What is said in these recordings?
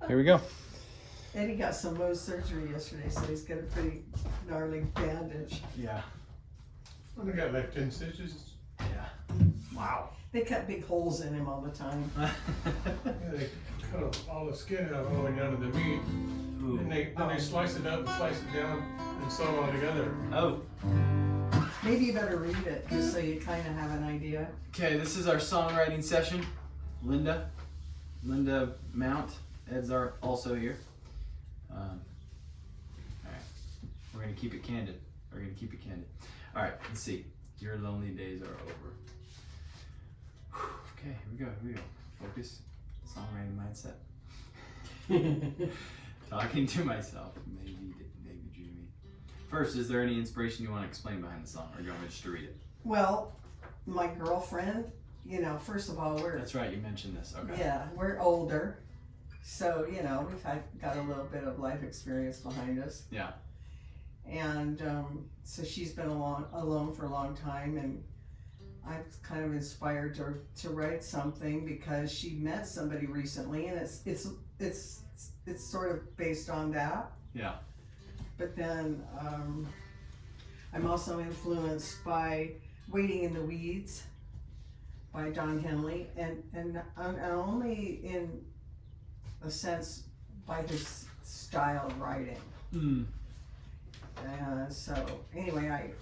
Here we go. Eddie got some Mohs surgery yesterday, so he's got a pretty gnarly bandage. Yeah. I got like 10 stitches. Yeah. Wow. They cut big holes in him all the time. Yeah, they cut all the skin out all the way down to the meat. Ooh. Then they slice it up and slice it down and sew it all together. Oh. Maybe you better read it, just so you kind of have an idea. Okay, this is our songwriting session. Linda Mount, Ed's also here. All right, we're gonna keep it candid. All right, let's see. Your lonely days are over. Okay, here we go. Focus. Songwriting mindset. Talking to myself. Maybe dreaming. First, is there any inspiration you want to explain behind the song, or do you want me just to read it? Well, my girlfriend, first of all, That's right, you mentioned this. Okay. Yeah, we're older. So, we've got a little bit of life experience behind us. Yeah. And so she's been alone for a long time, and I'm kind of inspired to write something because she met somebody recently, and it's sort of based on that. Yeah. But then I'm also influenced by Waiting in the Weeds by Don Henley, and only in a sense by his style of writing. So anyway,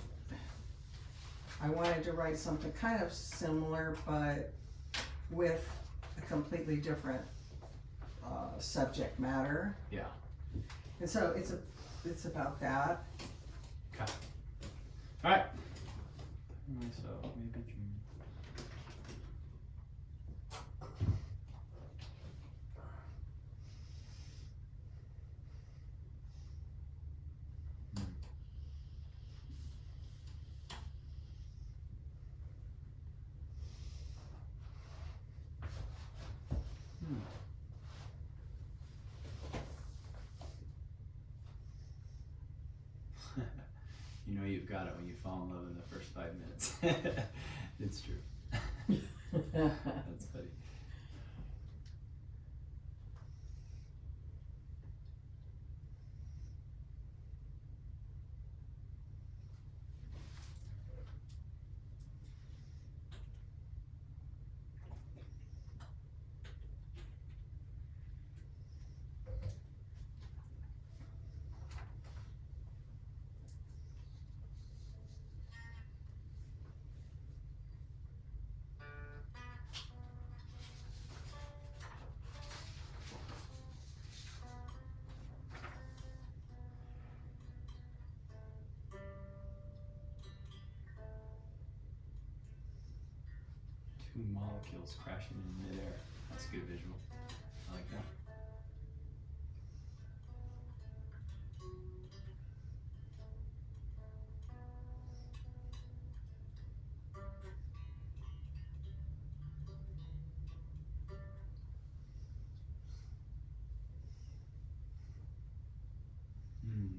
I wanted to write something kind of similar, but with a completely different subject matter. Yeah. And so it's about that. Okay. All right. So maybe dream. You know you've got it when you fall in love in the first 5 minutes. It's true. That's funny. Two molecules crashing in midair. That's a good visual. I like that.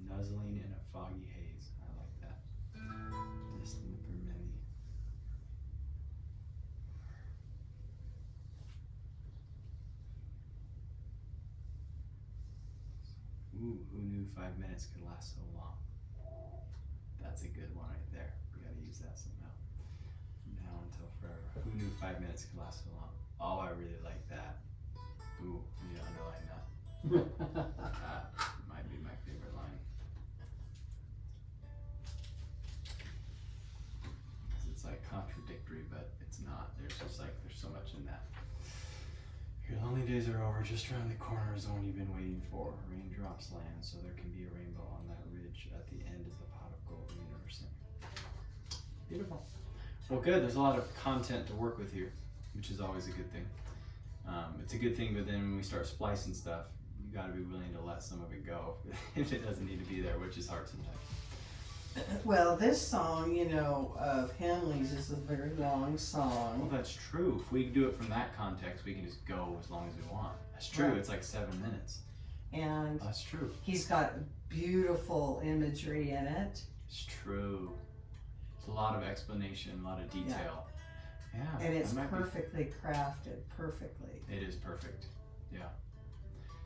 Nuzzling in a foggy haze. I like that. Distant for many. Ooh, who knew 5 minutes could last so long? That's a good one right there. We gotta use that somehow. From now until forever. Who knew 5 minutes could last so long? Oh, I really like that. Ooh, we need to underline that. That might be my favorite line. Because it's like contradictory, but it's not. There's so much in that. Your lonely days are over. Just around the corner is the one you've been waiting for. Raindrops land, so there can be a rainbow on that ridge. At the end is the pot of gold we never seen. Beautiful. Well, good. There's a lot of content to work with here, which is always a good thing. It's a good thing, but then when we start splicing stuff, you got to be willing to let some of it go if it doesn't need to be there, which is hard sometimes. Well, this song, of Henley's is a very long Well, song. that's true. If we do it from that context, we can just go as long as we want. That's true. Right. It's like 7 minutes. And That's true. he's got beautiful imagery in it. It's true. It's a lot of explanation, a lot of detail. Yeah. And it's that might be- perfectly crafted, perfectly. It is perfect. Yeah.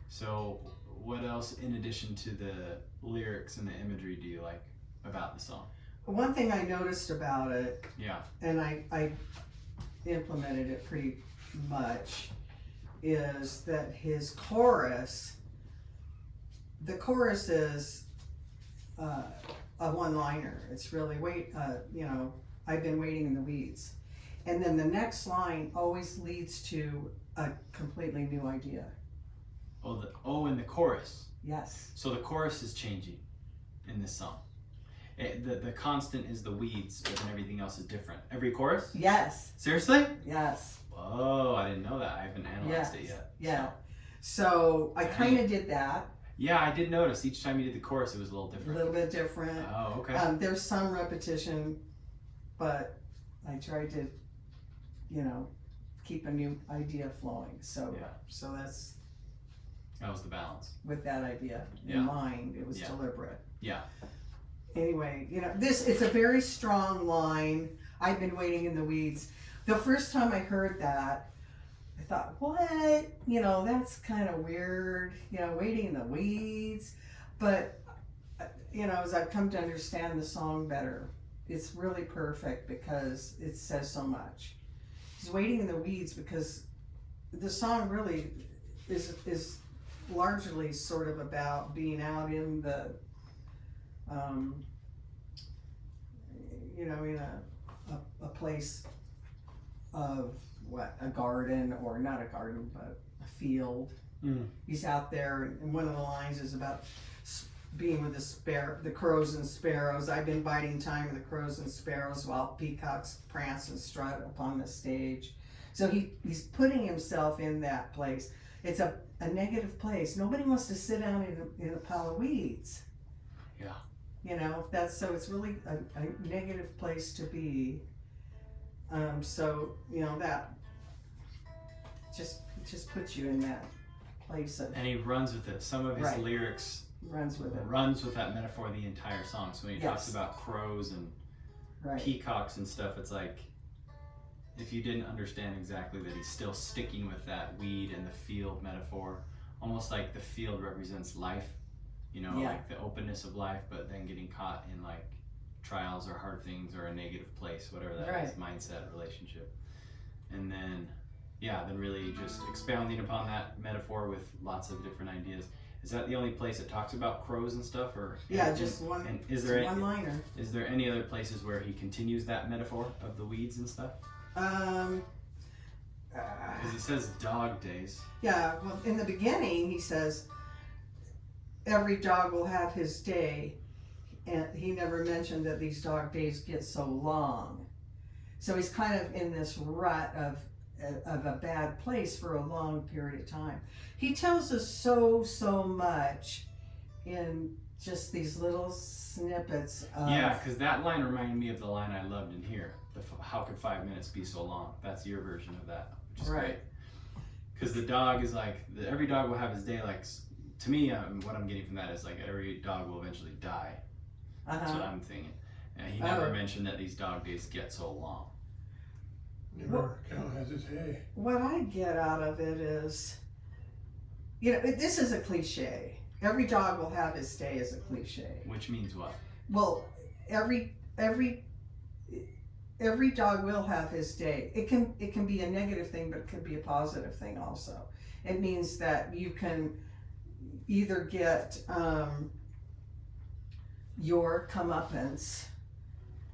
So what else in addition to the lyrics and the imagery do you like about the song? One thing I noticed about it, Yeah. and I implemented it pretty much, is that his chorus, the chorus is a one-liner. It's really, I've been waiting in the weeds. And then the next line always leads to a completely new idea. In the chorus. Yes. So the chorus is changing in this song. The constant is the weeds, but then everything else is different. Every chorus? Yes. Seriously? Yes. Whoa, I didn't know that. I haven't analyzed it yet. Yeah. So I kind of did that. Yeah, I did notice each time you did the chorus, it was a little A different. little bit different. Oh, okay. There's some repetition, but I tried to, keep a new idea flowing. So, Yeah. so That was the balance. with that idea Yeah. in mind, it was Yeah. deliberate. Yeah. Anyway, it's a very strong line. I've been waiting in the weeds. The first time I heard that, I thought, what? That's kind of weird, waiting in the weeds. But, as I've come to understand the song better, it's really perfect because it says so much. He's waiting in the weeds because the song really is largely sort of about being out in the, in a place of a garden, or not a garden, but a field. He's out there, and one of the lines is about being with the crows and sparrows. I've been biding time with the crows and sparrows while peacocks prance and strut upon the stage. So he's putting himself in that place. It's a negative place. Nobody wants to sit down in a pile of weeds. Yeah. So it's really a negative place to be. That just puts you in that place of. And he runs with it. Some of his Right. lyrics Runs with it. runs with that metaphor the entire song. So when he talks Yes. about crows and Right. peacocks and stuff, it's like, if you didn't understand exactly that he's still sticking with that weed and the field metaphor, almost like the field represents life, Yeah. like the openness of life, but then getting caught in like trials or hard things or a negative place, whatever that is, mindset, relationship. And then, then really just expounding upon that metaphor with lots of different ideas. Is that the only place it talks about crows and stuff, or Just one. And one liner. is there any other places where he continues that metaphor of the weeds and stuff? Because he says dog days. Yeah, well, in the beginning, he says, every dog will have his day, and he never mentioned that these dog days get so long. So he's kind of in this rut of a bad place for a long period of time. He tells us so much in just these little snippets of... Yeah, because that line reminded me of the line I loved in here. How could 5 minutes be so long? That's your version of that, which is great. Because the dog is like, every dog will have his day. Like, to me, what I'm getting from that is like every dog will eventually die. That's what I'm thinking. And he never mentioned that these dog days get so long. Never cow has his hay. What I get out of it is, this is a cliche. Every dog will have his day is a cliche. Which means what? Well, every dog will have his day. It can be a negative thing, but it could be a positive thing also. It means that you can either get your comeuppance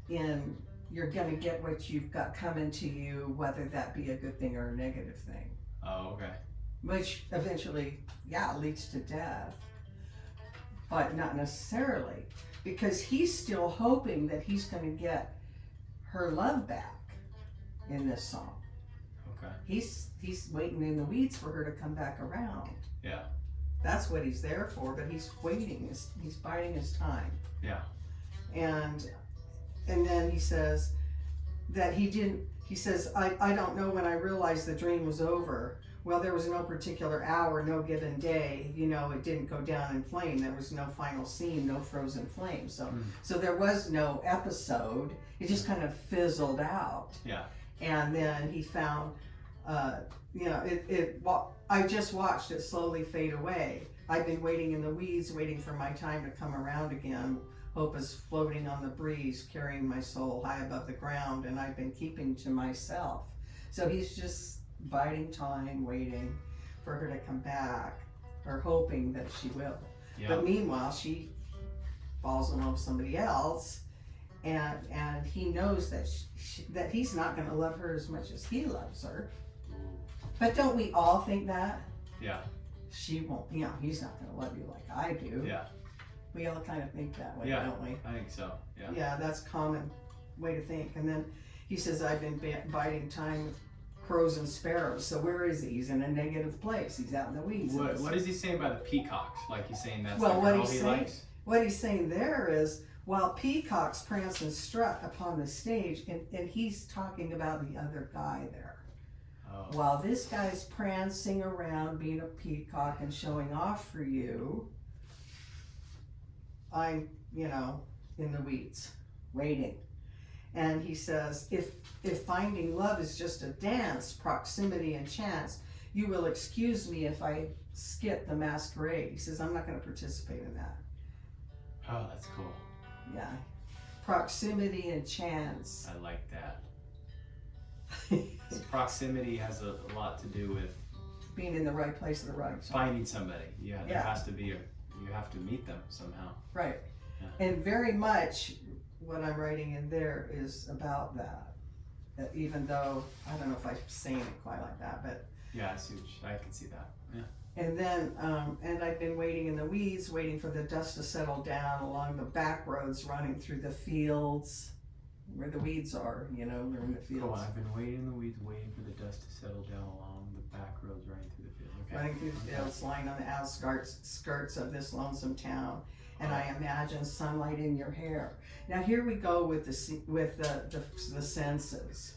in, you're gonna get what you've got coming to you, whether that be a good thing or a negative thing. Oh, okay. Which eventually, leads to death. But not necessarily, because he's still hoping that he's gonna get her love back in this song. Okay. He's waiting in the weeds for her to come back around. Yeah. That's what he's there for, but he's waiting, he's biding his time. Yeah. And then he says that he says, I don't know when I realized the dream was over. Well, there was no particular hour, no given day, it didn't go down in flame. There was no final scene, no frozen flame. So there was no episode. It just kind of fizzled out. Yeah. And then he found I just watched it slowly fade away. I've been waiting in the weeds, waiting for my time to come around again. Hope is floating on the breeze, carrying my soul high above the ground, and I've been keeping to myself. So he's just biding time, waiting for her to come back, or hoping that she will. Yeah. But meanwhile, she falls in love with somebody else, and he knows that that he's not going to love her as much as he loves her. But don't we all think that? Yeah. She won't, he's not going to love you like I do. Yeah. We all kind of think that way, Yeah. don't we? I think so. Yeah. Yeah, that's a common way to think. And then he says, I've been biding time with crows and sparrows. So where is he? He's in a negative place. He's out in the weeds. What is he saying about the peacocks? Like he's saying that's Well, the what girl he's he saying- likes? What he's saying there is, while peacocks prance and strut upon the stage, and he's talking about the other guy there. Oh. While this guy's prancing around being a peacock and showing off for you, I'm, in the weeds, waiting. And he says, if finding love is just a dance, proximity and chance, you will excuse me if I skip the masquerade. He says, I'm not going to participate in that. Oh, that's cool. Yeah. Proximity and chance. I like that. So proximity has a lot to do with Being in the right place at the right time. finding somebody. Yeah, there Yeah. has to be you have to meet them somehow. Right. Yeah. And very much what I'm writing in there is about that. Even though, I don't know if I'm saying it quite like that, but. Yeah, I can see that. Yeah. And then, and I've been waiting in the weeds, waiting for the dust to settle down along the back roads running through the fields where the weeds are, they're in the fields. Cool. I've been waiting in the weeds, waiting for the dust to settle down along the back roads running through the field. Okay. Running through the fields, lying on the skirts of this lonesome town, and I imagine sunlight in your hair. Now here we go with the senses.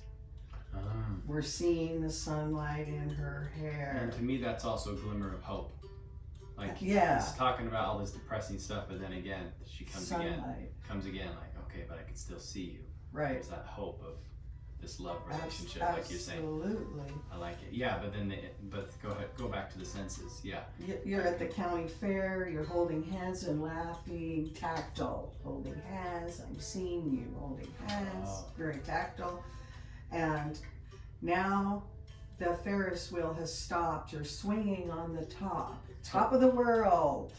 We're seeing the sunlight in her hair. And to me, that's also a glimmer of hope. Like Yeah. he's talking about all this depressing stuff, but then again, she comes again, Sunlight. like, okay, but I can still see you. Right. There's that hope of this love relationship, like you're saying. Absolutely. I like it. Yeah, but then, go ahead, go back to the senses. Yeah. You're at the county fair, you're holding hands and laughing, tactile. Holding hands, I'm seeing you holding hands, Oh. very tactile. And now the Ferris wheel has stopped, you're swinging on the top of the world.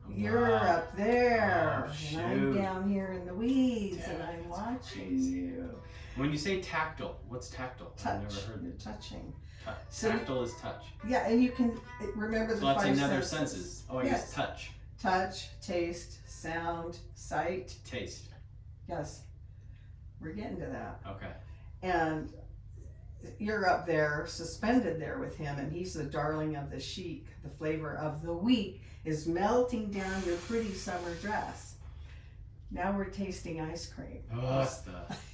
You're Wow. up there, Oh, and I'm shoot. down here in the weeds, and Damn, I'm that's watching crazy. you. When you say tactile, what's tactile? I've Touch, never heard you're it. touching. So, tactile is touch. Yeah, and you can remember the So that's five another senses. senses. Oh, I Yes. guess touch, Touch, taste, sound, sight. taste. Yes, we're getting to that. Okay. And you're up there, suspended there with him, and he's the darling of the chic. The flavor of the wheat is melting down your pretty summer dress. Now we're tasting ice cream. Oh, stuff.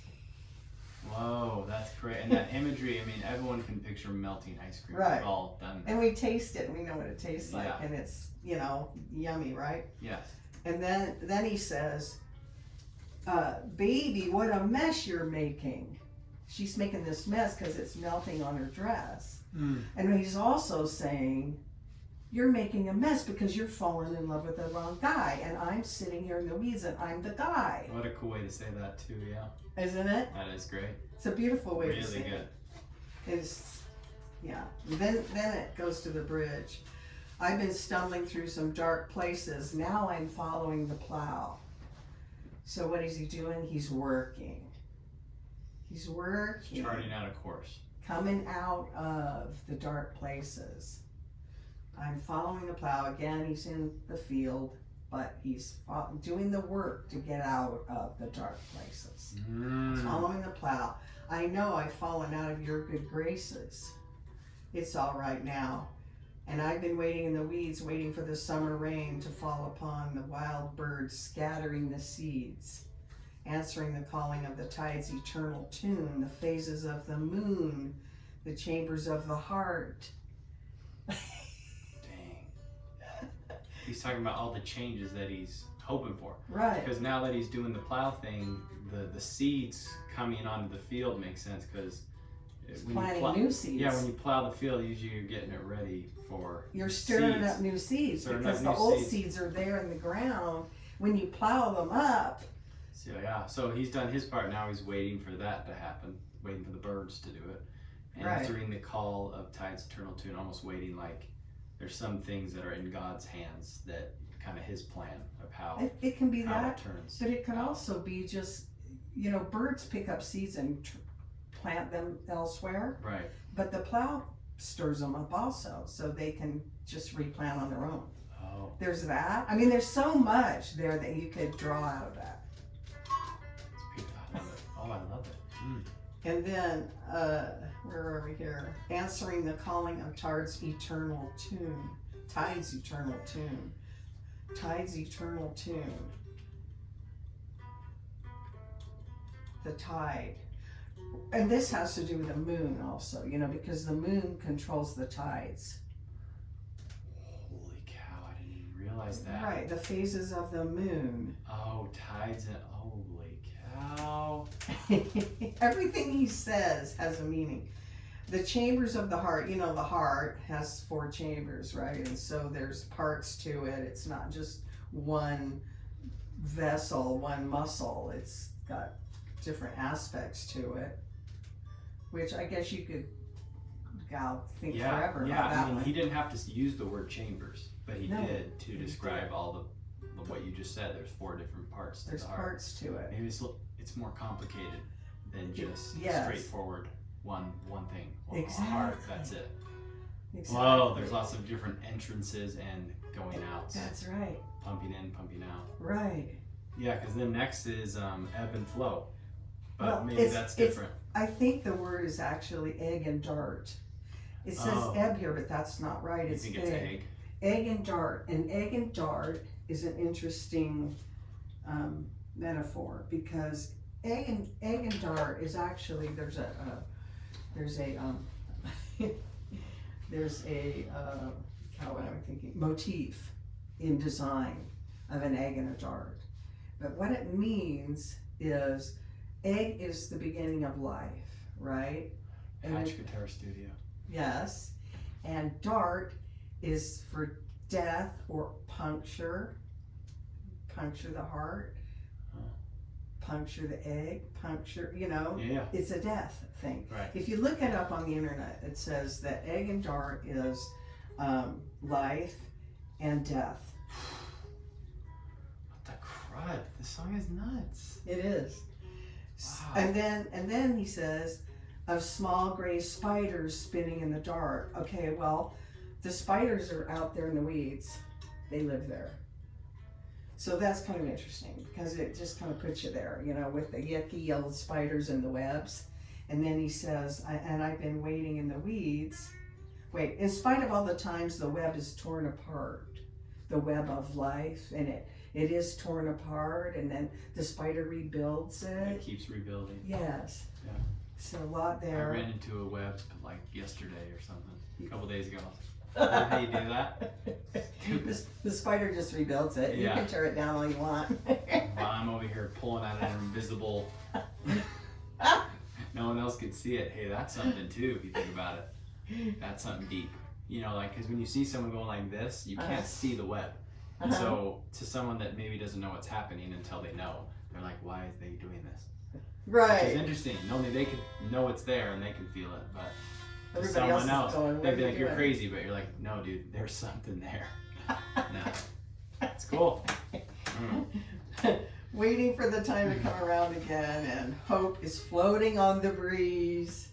Whoa, that's great. And that imagery, I mean, everyone can picture melting ice cream. Right. We've all done that. And we taste it, and we know what it tastes like, Yeah. and it's, yummy, right? Yes. And then he says, baby, what a mess you're making. She's making this mess because it's melting on her dress. And he's also saying, you're making a mess because you're falling in love with the wrong guy, and I'm sitting here in the weeds and I'm the guy. What a cool way to say that too, yeah. Isn't it? That is great. It's a beautiful way to say Really good. it. It's, yeah. Then it goes to the bridge. I've been stumbling through some dark places. Now I'm following the plow. So what is he doing? He's working. He's working. Charting out a course. Coming out of the dark places. I'm following the plow. Again, he's in the field, but he's doing the work to get out of the dark places. He's following the plow. I know I've fallen out of your good graces. It's all right now. And I've been waiting in the weeds, waiting for the summer rain to fall upon the wild birds, scattering the seeds, answering the calling of the tide's eternal tune, the phases of the moon, the chambers of the heart. Dang. He's talking about all the changes that he's hoping for. Right. Because now that he's doing the plow thing, the seeds coming onto the field makes sense because planting new seeds. Yeah, when you plow the field, usually you're getting it ready for You're stirring seeds. up new seeds Stirring because up the new old seeds. seeds are there in the ground. When you plow them up, So yeah, so he's done his part. Now he's waiting for that to happen, waiting for the birds to do it, answering the call of tide's eternal tune, almost waiting like there's some things that are in God's hands that kind of his plan of how it can be how that, it turns. but it can out. also be just, birds pick up seeds and plant them elsewhere, Right. but the plow stirs them up also, so they can just replant on their own. Oh, There's that. I mean, there's so much there that you could draw out of that. it's beautiful. I love it. Oh, I love it. Mm. And then, where are we here? Answering the calling of Tide's eternal tune. Tide's eternal tune. Tide's eternal tune. The tide. And this has to do with the moon also, because the moon controls the tides. Holy cow! I didn't even realize that. Right, the phases of the moon. Oh, tides and holy cow! Everything he says has a meaning. The chambers of the heart, the heart has 4 chambers, right? And so there's parts to it. It's not just one vessel, one muscle. It's got different aspects to it, which I guess you could think forever about that one. He didn't have to use the word chambers, but he No, did to describe all the what you just said. There's 4 different parts to There's the heart. parts to it. Maybe it's more complicated than just Yes. straightforward one thing. Well, Exactly. A heart, that's it. Exactly. Whoa, there's lots of different entrances and going outs. That's right. Pumping in, pumping out. Right. Yeah, because then next is ebb and flow. But Well, maybe that's different. I think the word is actually egg and dart. It says Oh. ebb here, but that's not right. You It's think it's egg? Egg and dart. And egg and dart is an interesting metaphor because egg and dart is actually there's a how am I thinking motif in design of an egg and a dart. But what it means is egg is the beginning of life, right? Hatch Guitar Studio. Yes. And dart is for death or puncture the heart, puncture the egg, puncture, Yeah. it's a death thing. Right. If you look it up on the internet, it says that egg and dart is life and death. What the crud? This song is nuts. It is. Wow. And then he says of small gray spiders spinning in the dark. Okay, well, the spiders are out there in the weeds. They live there. So that's kind of interesting because it just kind of puts you there, with the yucky yellow spiders and the webs. And then he says, and I've been waiting in the weeds. Wait, in spite of all the times the web is torn apart, the web of life, and it is torn apart, and then the spider rebuilds It it. keeps rebuilding. Yes. Yeah. So a lot I there. ran into a web like yesterday or something, a couple days ago. How you do that? The spider just rebuilds it. Yeah. You can tear it down all you want. While I'm over here pulling out an invisible, no one else can see it. Hey, that's something too if you think about it. That's something deep. Because when you see someone going like this, you can't see the web. And so to someone that maybe doesn't know what's happening until they know, they're like, why is they doing this? Which is Right. interesting. Only they can know it's there and they can feel it, but to Everybody else someone is else, going, "What they'd are be you like, you're doing?" crazy, but you're like, no, dude, there's something there. No, it's cool. Waiting for the time to come around again, and hope is floating on the breeze,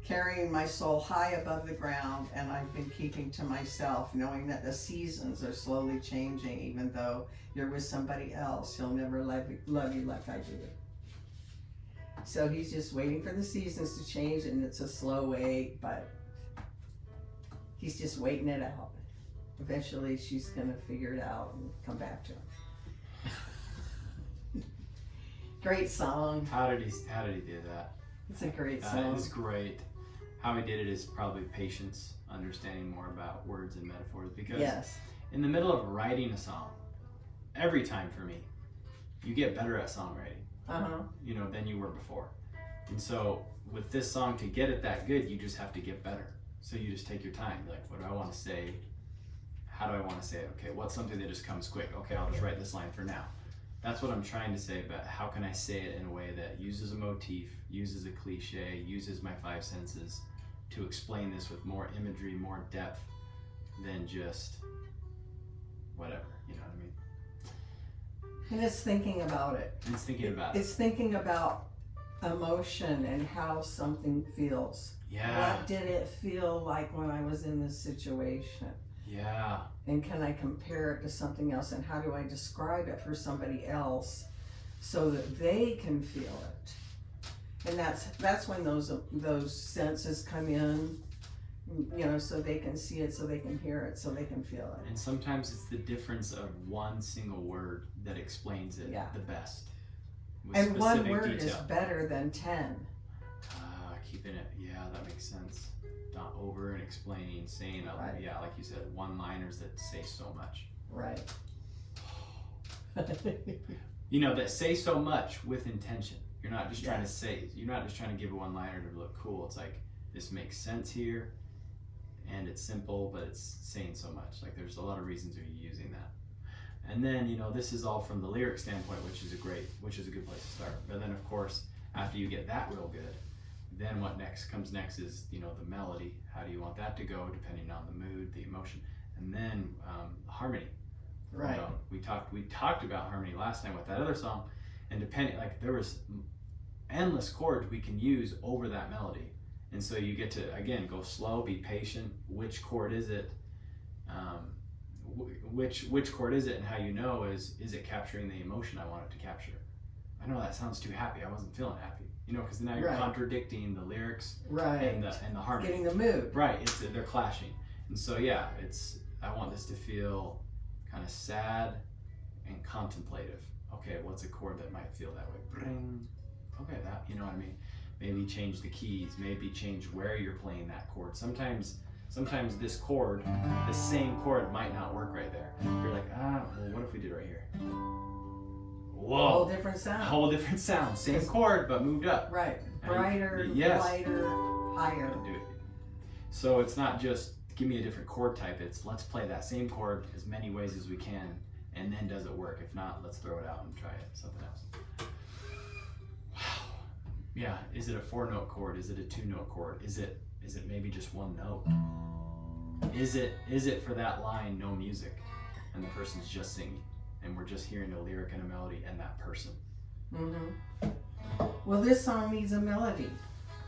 carrying my soul high above the ground, and I've been keeping to myself, knowing that the seasons are slowly changing. Even though you're with somebody else, he'll never love you like I do. So he's just waiting for the seasons to change, and it's a slow wait, but he's just waiting it out. Eventually she's gonna figure it out and come back to him. Great song. How did he do that? It's a great That song. is great. How he did it is probably patience, understanding more about words and metaphors. Because Yes. in the middle of writing a song, every time for me, you get better at songwriting, Uh-huh. than you were before. And so with this song, to get it that good, you just have to get better. So you just take your time. You're like, what do I want to say? How do I want to say it? Okay, what's something that just comes quick? Okay, I'll just write this line for now. That's what I'm trying to say, but how can I say it in a way that uses a motif, uses a cliche, uses my five senses to explain this with more imagery, more depth than just whatever, you know what I mean? And it's thinking about it. And it's thinking about It's thinking about emotion and how something feels. Yeah. What did it feel like when I was in this situation? Yeah. And can I compare it to something else? And how do I describe it for somebody else so that they can feel it? And that's when those senses come in, you know, so they can see it, so they can hear it, so they can feel it. And sometimes it's the difference of one single word that explains it the best. With And one specific word detail. is better than 10. Keeping it, yeah, that makes sense. Not over and explaining, saying, Right. yeah, like you said, one-liners that say so much. Right. You know, that say so much with intention. You're not just trying to say, you're not just trying to give a one-liner to look cool. It's like, this makes sense here, and it's simple, but it's saying so much. Like, there's a lot of reasons you're using that. And then, you know, this is all from the lyric standpoint, which is a good place to start. But then, of course, after you get that real good, then what comes next is, you know, the melody. How do you want that to go, depending on the mood, the emotion, and then harmony. Right. You know, we talked about harmony last time with that other song, and depending, like, there was endless chords we can use over that melody, and so you get to, again, go slow, be patient. Which chord is it? Which chord is it, and how you know is it capturing the emotion I want it to capture? I know that sounds too happy. I wasn't feeling happy. You know, because now you're contradicting the lyrics and the harmony. Getting the mood. Right, they're clashing. And so yeah, I want this to feel kind of sad and contemplative. Okay, what's a chord that might feel that way? Bring. Okay, that, you know what I mean? Maybe change the keys, maybe change where you're playing that chord. Sometimes this chord, the same chord might not work right there. You're like, well, what if we did it right here? Whoa. Whole different sound. Whole different sound. Same chord, but moved up. Right. Brighter, lighter, higher. Do it. So it's not just give me a different chord type. It's let's play that same chord as many ways as we can, and then does it work? If not, let's throw it out and try something else. Wow. Yeah. Is it a 4-note chord? Is it a 2-note chord? Is it maybe just one note? Is it for that line no music, and the person's just singing? And we're just hearing a lyric and a melody and that person. Mm-hmm. Well, this song needs a melody.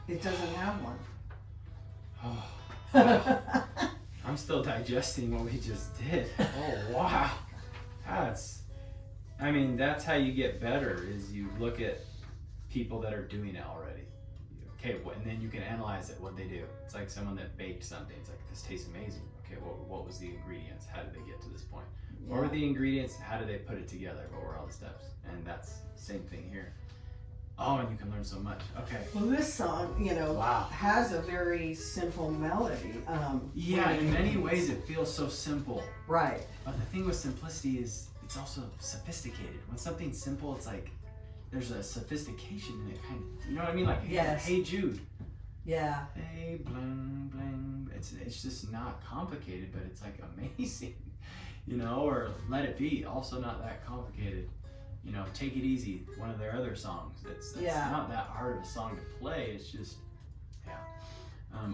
It doesn't have one. Oh, I'm still digesting what we just did. Oh, wow. That's how you get better, is you look at people that are doing it already. Okay, and then you can analyze it, what they do. It's like someone that baked something. It's like, this tastes amazing. Okay, what was the ingredients? How did they get to this point? What were the ingredients? How did they put it together? What were all the steps? And that's the same thing here. Oh, and you can learn so much. Okay. Well, this song, has a very simple melody. In many ways it feels so simple. Right. But the thing with simplicity is it's also sophisticated. When something's simple, it's like there's a sophistication in it, kind of. You know what I mean? Like, hey Jude. Yeah. Hey, bling, bling. It's just not complicated, but it's like amazing. You know, or Let It Be, also not that complicated. You know, Take It Easy, one of their other songs. That's not that hard of a song to play. It's just,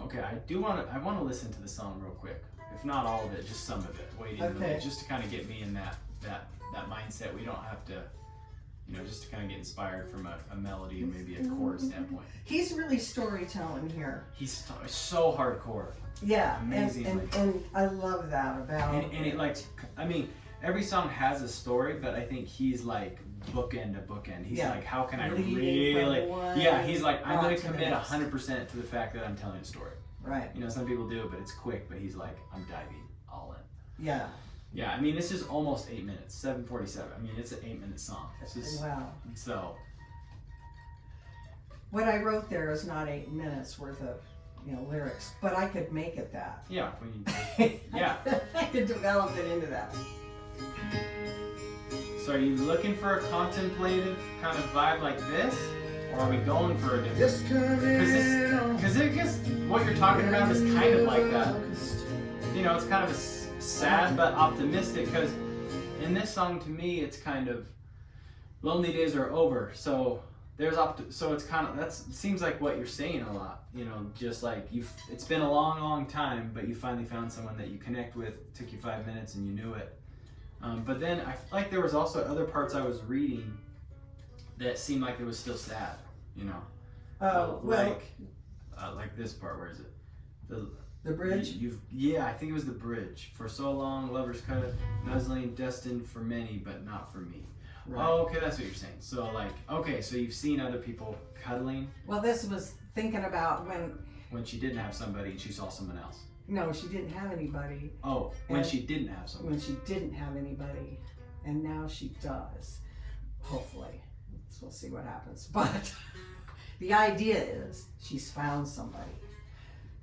okay, I want to listen to the song real quick. If not all of it, just some of it. Just to kind of get me in that mindset. We don't have to, just to kind of get inspired from a melody and maybe a chord standpoint. He's really storytelling here. He's so hardcore. Yeah, amazing. And I love that about him. And it every song has a story, but I think he's like bookend to bookend. He's like, how can I really? He's like, I'm going to commit 100% to the fact that I'm telling a story. Right. Some people do it, but it's quick. But he's like, I'm diving all in. Yeah. Yeah. This is almost 8 minutes. 7:47. It's an 8-minute song. Wow. So. What I wrote there is not 8 minutes worth of lyrics, but I could make it that. Yeah. I could develop it into that. So are you looking for a contemplative kind of vibe like this? or are we going for a different? Because it gets what you're talking about is kind of like that. You know, it's kind of a sad but optimistic. Because in this song, to me, it's kind of lonely days are over. So there's so it's kind of seems like what you're saying a lot. You know, just like it's been a long time, but you finally found someone that you connect with. It took you 5 minutes and you knew it. But then I feel like there was also other parts I was reading that seemed like it was still sad. You know, like this part. Where is it? The bridge. Yeah, I think it was the bridge. For so long, lovers cut, nuzzling, destined for many, but not for me. Right. Oh, okay, that's what you're saying. So like, okay, so you've seen other people cuddling. Well, this was thinking about when she didn't have somebody and she saw someone else. No, she didn't have anybody. Oh, when she didn't have somebody. When she didn't have anybody, and now she does. Hopefully, we'll see what happens. But the idea is she's found somebody.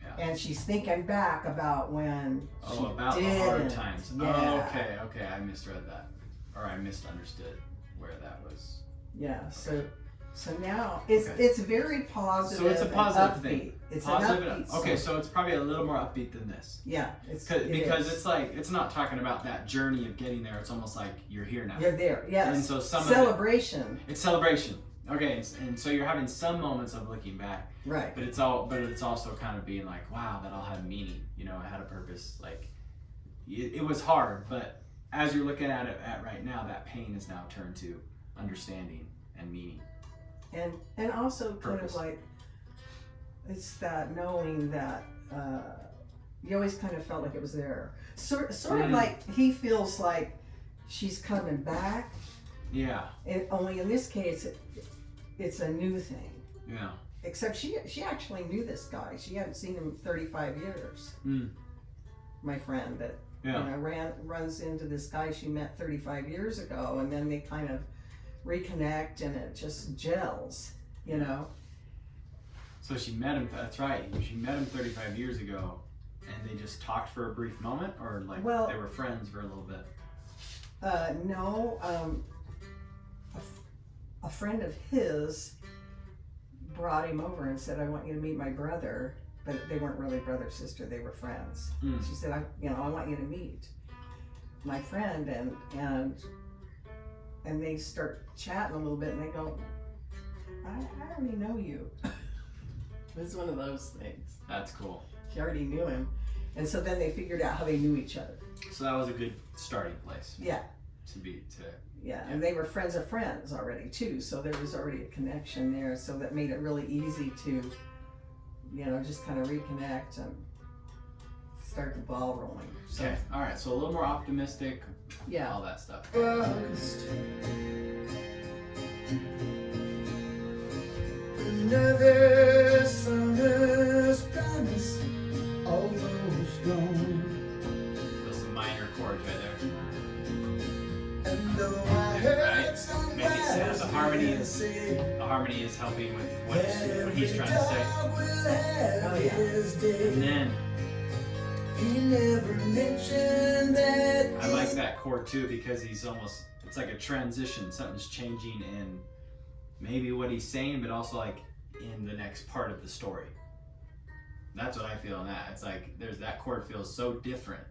Yeah. And she's thinking back about when she about didn't. The hard times. Yeah. Oh, okay, I misread that. Or I misunderstood where that was. Yeah, okay. So now it's very positive. So it's a positive thing. It's positive an upbeat. Okay, so it's probably a little more upbeat than this. Yeah, because it's like it's not talking about that journey of getting there. It's almost like you're here now. You're there. Yes. And so some celebration. It's celebration. Okay, and so you're having some moments of looking back. Right. But it's also kind of being like, wow, that all had meaning. You know, it had a purpose. Like it was hard, but as you're looking at it right now, that pain is now turned to understanding and meaning. And also purpose. Kind of like it's that knowing that you always kind of felt like it was there. Sort of like he feels like she's coming back. Yeah. And only in this case, it's a new thing. Yeah. Except she actually knew this guy. She hadn't seen him in 35 years. My friend that runs into this guy she met 35 years ago, and then they kind of reconnect, and it just gels, you know. So she met him. That's right. She met him 35 years ago, and they just talked for a brief moment, or like they were friends for a little bit. No. A friend of his brought him over and said, "I want you to meet my brother." But they weren't really brother sister; they were friends. She said, "I want you to meet my friend," and they start chatting a little bit, and they go, "I already know you." It's one of those things. That's cool. She already knew him, and so then they figured out how they knew each other. So that was a good starting place. Yeah. Yeah, and they were friends of friends already too, so there was already a connection there, so that made it really easy to, just kind of reconnect and start the ball rolling. So, okay, all right, so a little more optimistic, all that stuff. Another summer's promise, almost gone. Those some minor chords right there. And though I heard some Maybe the harmony is helping with what he's trying to say. Oh yeah. And then he never mentioned that. I like that chord too because it's like a transition. Something's changing in maybe what he's saying, but also like in the next part of the story. That's what I feel in that. It's like that chord feels so different,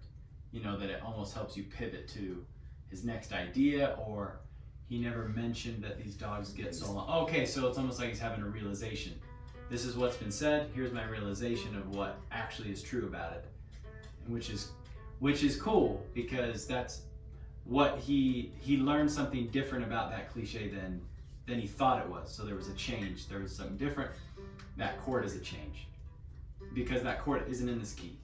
that it almost helps you pivot to his next idea, or he never mentioned that these dogs get so long. Okay, so it's almost like he's having a realization. This is what's been said. Here's my realization of what actually is true about it, and which is cool because that's what he learned something different about that cliche than he thought it was. So there was a change. There was something different. That chord is a change because that chord isn't in this key,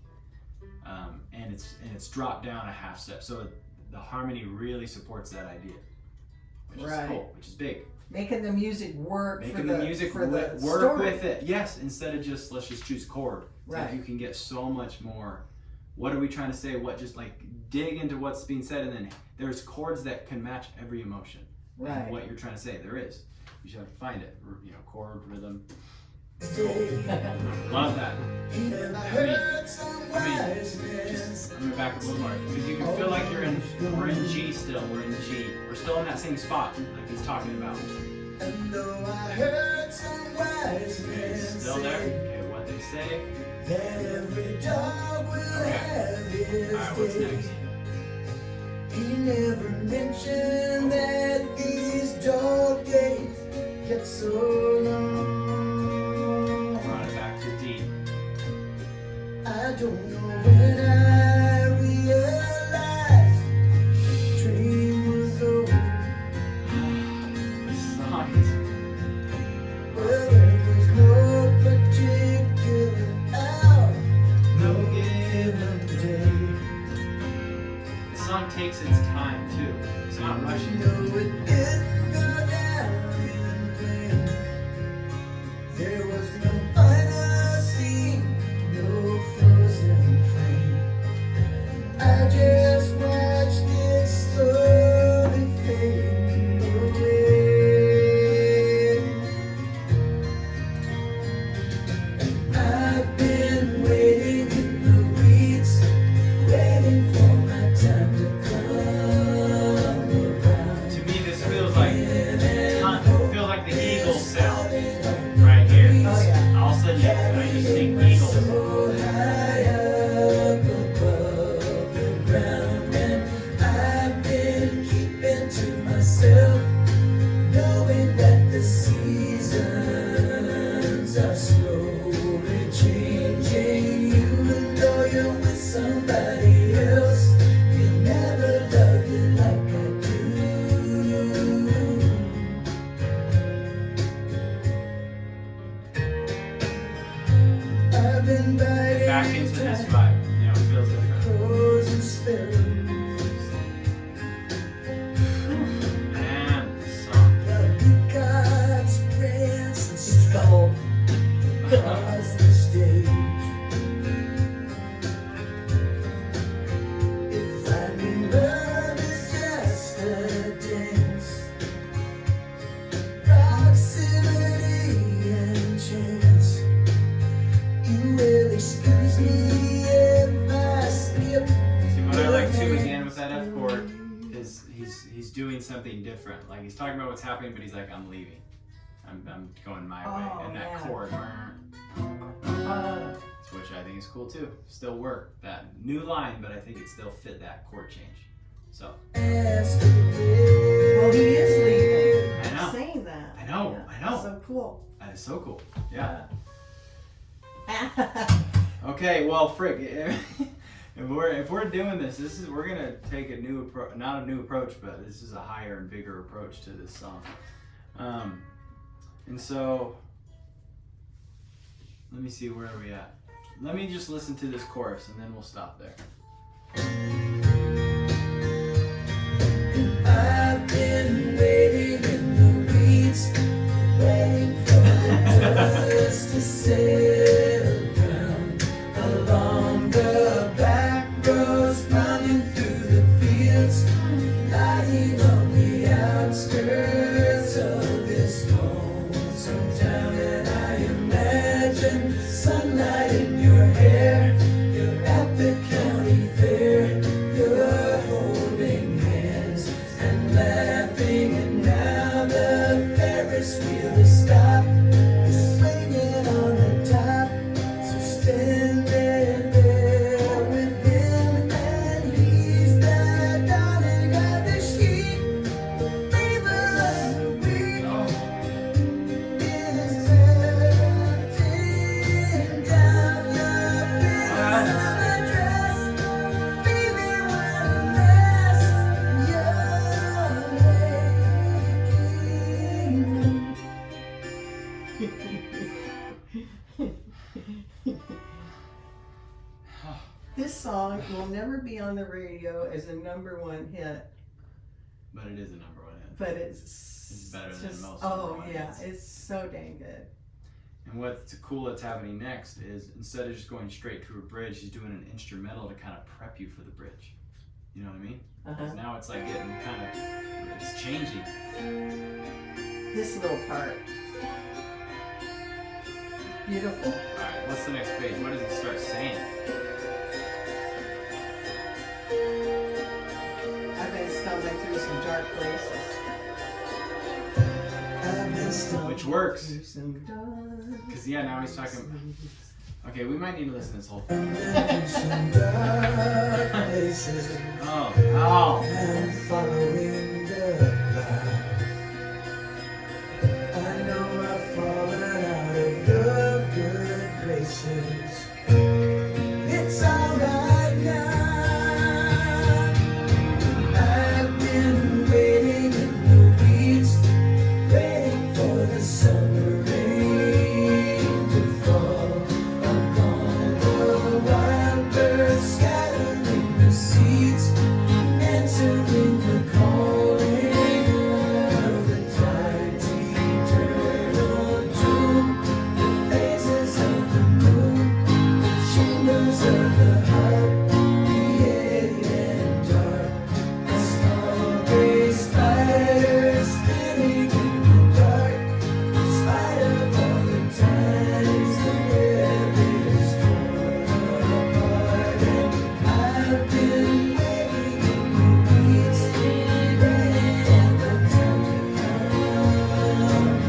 and it's dropped down a half step. So the harmony really supports that idea, which is cool, which is big. Making the music work. Making the music work story. with it. Yes, instead of just let's just choose chord. Right. Like you can get so much more. What are we trying to say? What just like dig into what's being said, and then there's chords that can match every emotion. Right. And what you're trying to say, there is. You should have to find it. Chord, rhythm. Love that. I'm gonna back up a little more because you can feel like we're in G still. We're in G. We're still in that same spot like he's talking about. And though I heard some wise men Still there? say Okay, what they say? that every dog will have his Alright, what's day, next? he never mentioned that these dog days get so long. Brought it back to D. I don't know when I realized the dream was over. This song is Well, there was no particular hour, no given day. the song takes its time too. It's not rushing. No, it didn't go down in vain. There was no final scene, no frozen frame. I just watched it slowly fade away. I've been waiting in the weeds, waiting for my time to come around. To me, this feels like feels like the Eagles sound right here. Oh yeah. All of a sudden, I just think Eagles. So high up above the ground, and I've been keeping to myself, knowing that the seasons are slowly changing. Even though you're with somebody else, you'll never love you like I do. I've been biting Back into this time, vibe. You know, it feels different. crows and sparrows. Man, this song. The peacocks prance and stroll across the stage. If finding love is just a dance, proximity and chance, you will excuse me if I skip. See, what I like too again with that F chord is he's doing something different. Like he's talking about what's happening, but he's like, I'm leaving. I'm going my Oh, way. And that yeah. chord, which I think is cool too. Still work that new line, but I think it still fit that chord change. So Well, he is leaving. I know. Saying that. I know, Yeah. I know. So cool. that is so cool. Yeah. Yeah. Okay, well, frick. If we're doing this, we're gonna take a new approach, not a new approach, but this is a higher and bigger approach to this song. And so, let me see, where are we at? Let me just listen to this chorus and then we'll stop there. I've been waiting in the weeds, waiting for the dust to settle down along the back roads, running through the fields, lying on the outskirts of this lonesome town. And I imagine sunlight in your hair, you're at the county fair, you're holding hands and laughing, and now the Ferris wheel is stopped, you're swinging on the top, suspended there with him, and he's the darling of the sheep, the flavor of the week. It is melting down your big summer dress, baby, when last you're This song will never be on the radio as a #1 hit, But it is a number one hit. but it's better than most Oh #1 yeah, hits. it's so dang good. And what's cool that's happening next is instead of just going straight to a bridge, he's doing an instrumental to kind of prep you for the bridge. You know what I mean? Because now it's like getting kind of, it's changing. This little part, beautiful. Alright, what's the next page? What does it start saying? I've been stumbling through some dark places. I've Which works. Because, yeah, now he's talking. Okay, we might need to listen to this whole thing. Oh, ow. And following the light. I know I've fallen out of your good graces. It's alright now. I've been waiting in the weeds, waiting for the summer rain to fall upon the wild birds, scattering the seeds, answering the calling of the tide's eternal tune, the phases of the moon, the chambers of the heart, created and dark, a small gray spider spinning in the dark, in spite of all the times the web is torn apart. And I've been waiting in the weeds, waiting for the time to come around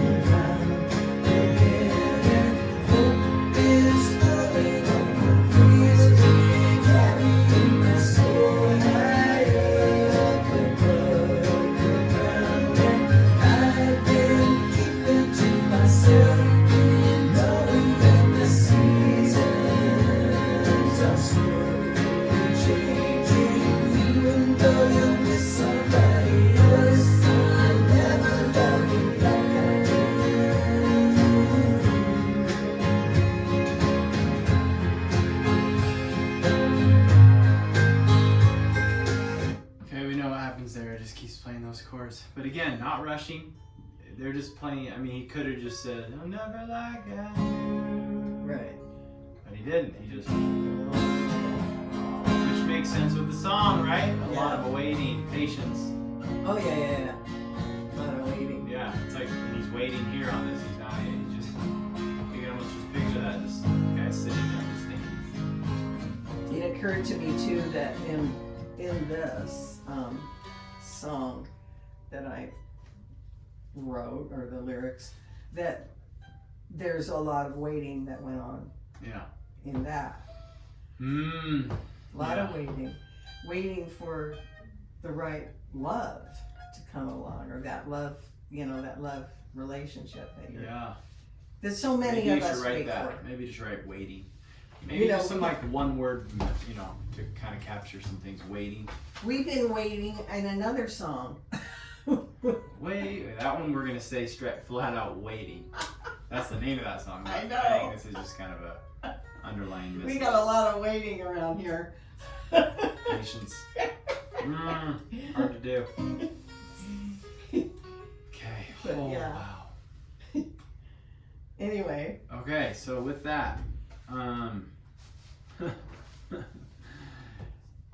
again. And hope is floating on the breeze, carrying my soul high up above the ground. And I've been keeping to myself, knowing that the seasons are slowly changing. Even though you'll miss somebody else, I'll never love you like I do. Okay, we know what happens there. It just keeps playing those chords. But again, not rushing. They're just playing. I mean, he could have just said, "I'll never like I do." Right. But he didn't. He just. Which makes sense with the song, right? A lot of waiting, patience. Oh, yeah. A lot of waiting. Yeah, it's like when he's waiting here on this, he's not. He's just. You can almost just picture that. This guy sitting there just thinking. It occurred to me too that in this song that I wrote, or the lyrics, that there's a lot of waiting that went on Yeah. in that. Mmm. A lot of waiting for the right love to come along, or that love, that love relationship that you're. Yeah. There's so many Maybe of you us should write wait that. for. Maybe just write waiting. Maybe just some like one word, to kind of capture some things. Waiting. We've been waiting in another song. Wait, that one we're gonna say straight, flat out waiting. That's the name of that song. I know. I think this is just kind of a underlying message. We got a lot of waiting around here. Patience. Hard to do. Okay. But Oh, yeah. wow. Anyway, Okay, so with that,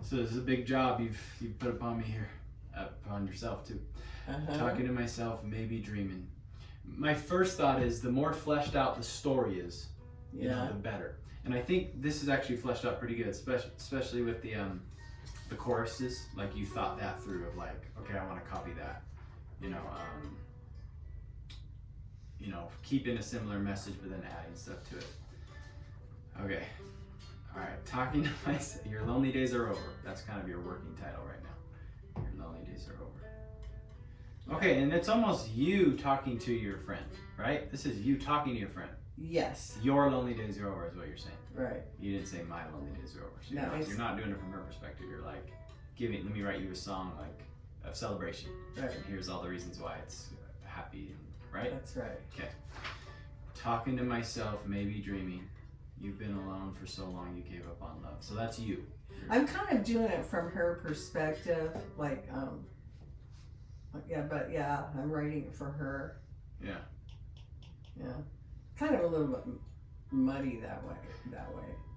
so this is a big job you've put upon me here, upon yourself too. Talking to myself, maybe dreaming. My first thought is the more fleshed out the story is, the better. And I think this is actually fleshed out pretty good, especially with the choruses. Like you thought that through of like, okay, I want to copy that. Keeping a similar message, but then adding stuff to it. Okay. All right. Talking to myself. Your lonely days are over. That's kind of your working title right now. Your lonely days are over. Okay, and it's almost you talking to your friend, right? This is you talking to your friend. yes, Your lonely days are over is what you're saying. right. You didn't say my lonely days are over. So No, you're not doing it from her perspective. You're like, let me write you a song like of celebration. Right. And here's all the reasons why it's happy, right? That's right. Okay. Talking to myself, maybe dreaming. You've been alone for so long you gave up on love. So that's you. I'm kind of doing it from her perspective, like, I'm writing it for her. Yeah. Yeah. Kind of a little bit muddy that way.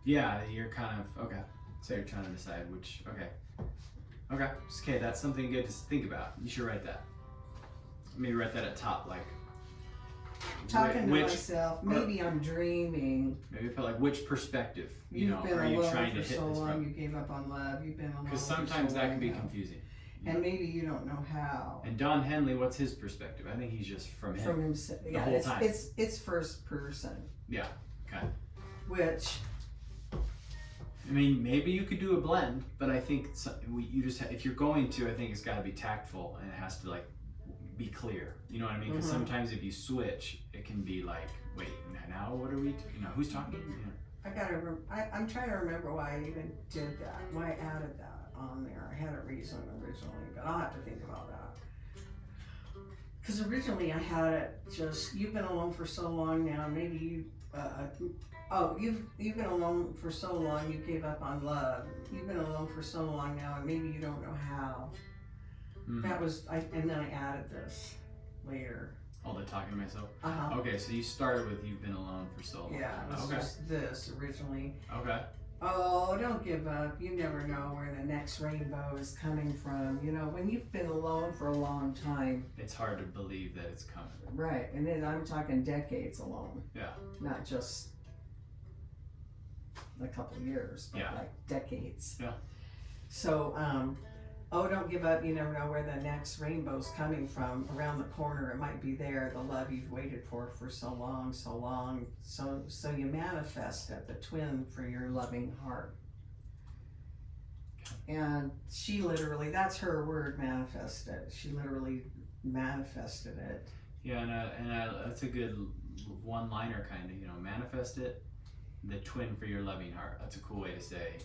Yeah, you're kind of, okay. So you're trying to decide which, okay. Okay, that's something good to think about. You should write that. Maybe write that at top, like. Talking to myself, maybe I'm dreaming. Maybe put like which perspective, You've been are you alone trying to for hit so this long, from? you gave up on love. You've been alone. Because for sometimes so that can long be now. confusing. and maybe you don't know how. And Don Henley, what's his perspective? I think he's just from him. From himself, yeah, whole time. it's first person, Yeah. Okay. which I mean, maybe you could do a blend, but I think you just if you're going to, I think it's got to be tactful and it has to like be clear. You know what I mean? Because sometimes if you switch, it can be like, wait, now what are we? Who's talking? Yeah. I'm trying to remember why I even did that, why I added that on there. I had a reason originally, but I'll have to think about that. Because originally I had it just, you've been alone for so long now, maybe you, you've been alone for so long, you gave up on love. You've been alone for so long now, and maybe you don't know how. That was, and then I added this later. Oh, they're talking to myself? Uh-huh. Okay, so you started with you've been alone for so long. Yeah, it was just this originally. Okay. Oh, don't give up. You never know where the next rainbow is coming from. You know, when you've been alone for a long time. It's hard to believe that it's coming. Right, and then I'm talking decades alone. Yeah. Not just a couple years, but like decades. Yeah. So, don't give up. You never know where the next rainbow's coming from. Around the corner, it might be there. The love you've waited for so long. So you manifest it, the twin for your loving heart. And she literally, that's her word, manifested. She literally manifested it. Yeah, and that's a good one-liner kind of, manifest it, the twin for your loving heart. That's a cool way to say,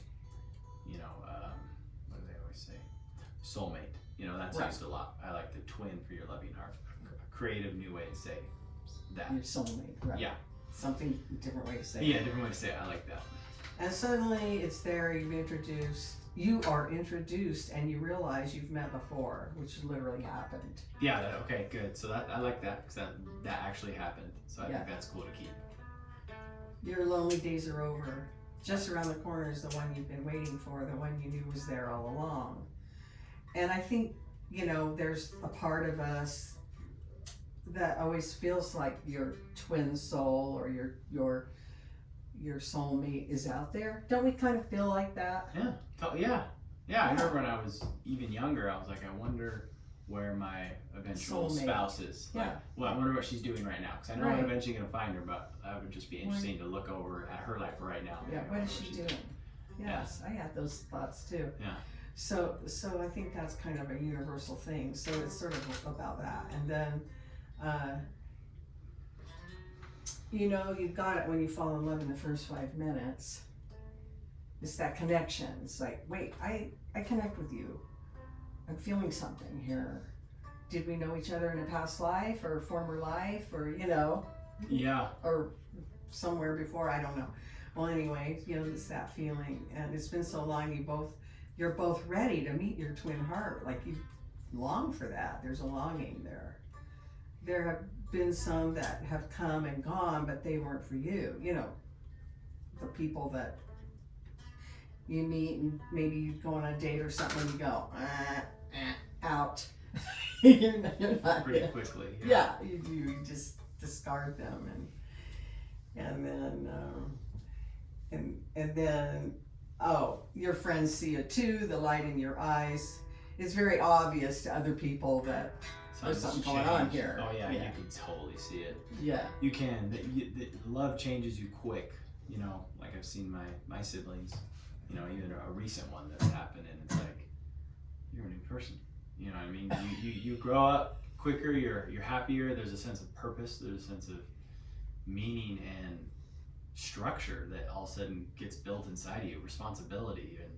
what do they always say? Soulmate. That's used a lot. I like the twin for your loving heart. A creative new way to say that. Your soulmate, right? Yeah. Something, different way to say it. Yeah, different way to say it. I like that. And suddenly it's there, you are introduced and you realize you've met before, which literally happened. Yeah, okay, good. So I like that, because that actually happened. So I think that's cool to keep. Your lonely days are over. Just around the corner is the one you've been waiting for, the one you knew was there all along. And I think, there's a part of us that always feels like your twin soul or your soulmate is out there. Don't we kind of feel like that? Yeah. I remember when I was even younger, I was like, I wonder where my eventual Soulmate. Spouse is. Yeah. I wonder what she's doing right now, because I know I'm eventually going to find her, but that would just be interesting to look over at her life right now. Yeah, what is she doing? Yes, I had those thoughts too. Yeah. So I think that's kind of a universal thing. So it's sort of about that. And then, you've got it when you fall in love in the first 5 minutes. It's that connection. It's like, wait, I connect with you. I'm feeling something here. Did we know each other in a past life or former life or, Yeah. or somewhere before? I don't know. Well, anyway, it's that feeling. And it's been so long, you're both ready to meet your twin heart. Like you long for that. There's a longing there. There have been some that have come and gone, but they weren't for you. The people that you meet and maybe you go on a date or something and you go, out. you're not Pretty quickly. Yeah, you do. You just discard them and then your friends see it too, the light in your eyes. It's very obvious to other people that there's something going on here. Oh yeah, you can totally see it. Yeah. You can. The love changes you quick. Like I've seen my siblings, even a recent one that's happened, and it's like, you're a new person. You know what I mean? You grow up quicker, you're happier, there's a sense of purpose, there's a sense of meaning and structure that all of a sudden gets built inside of you, responsibility and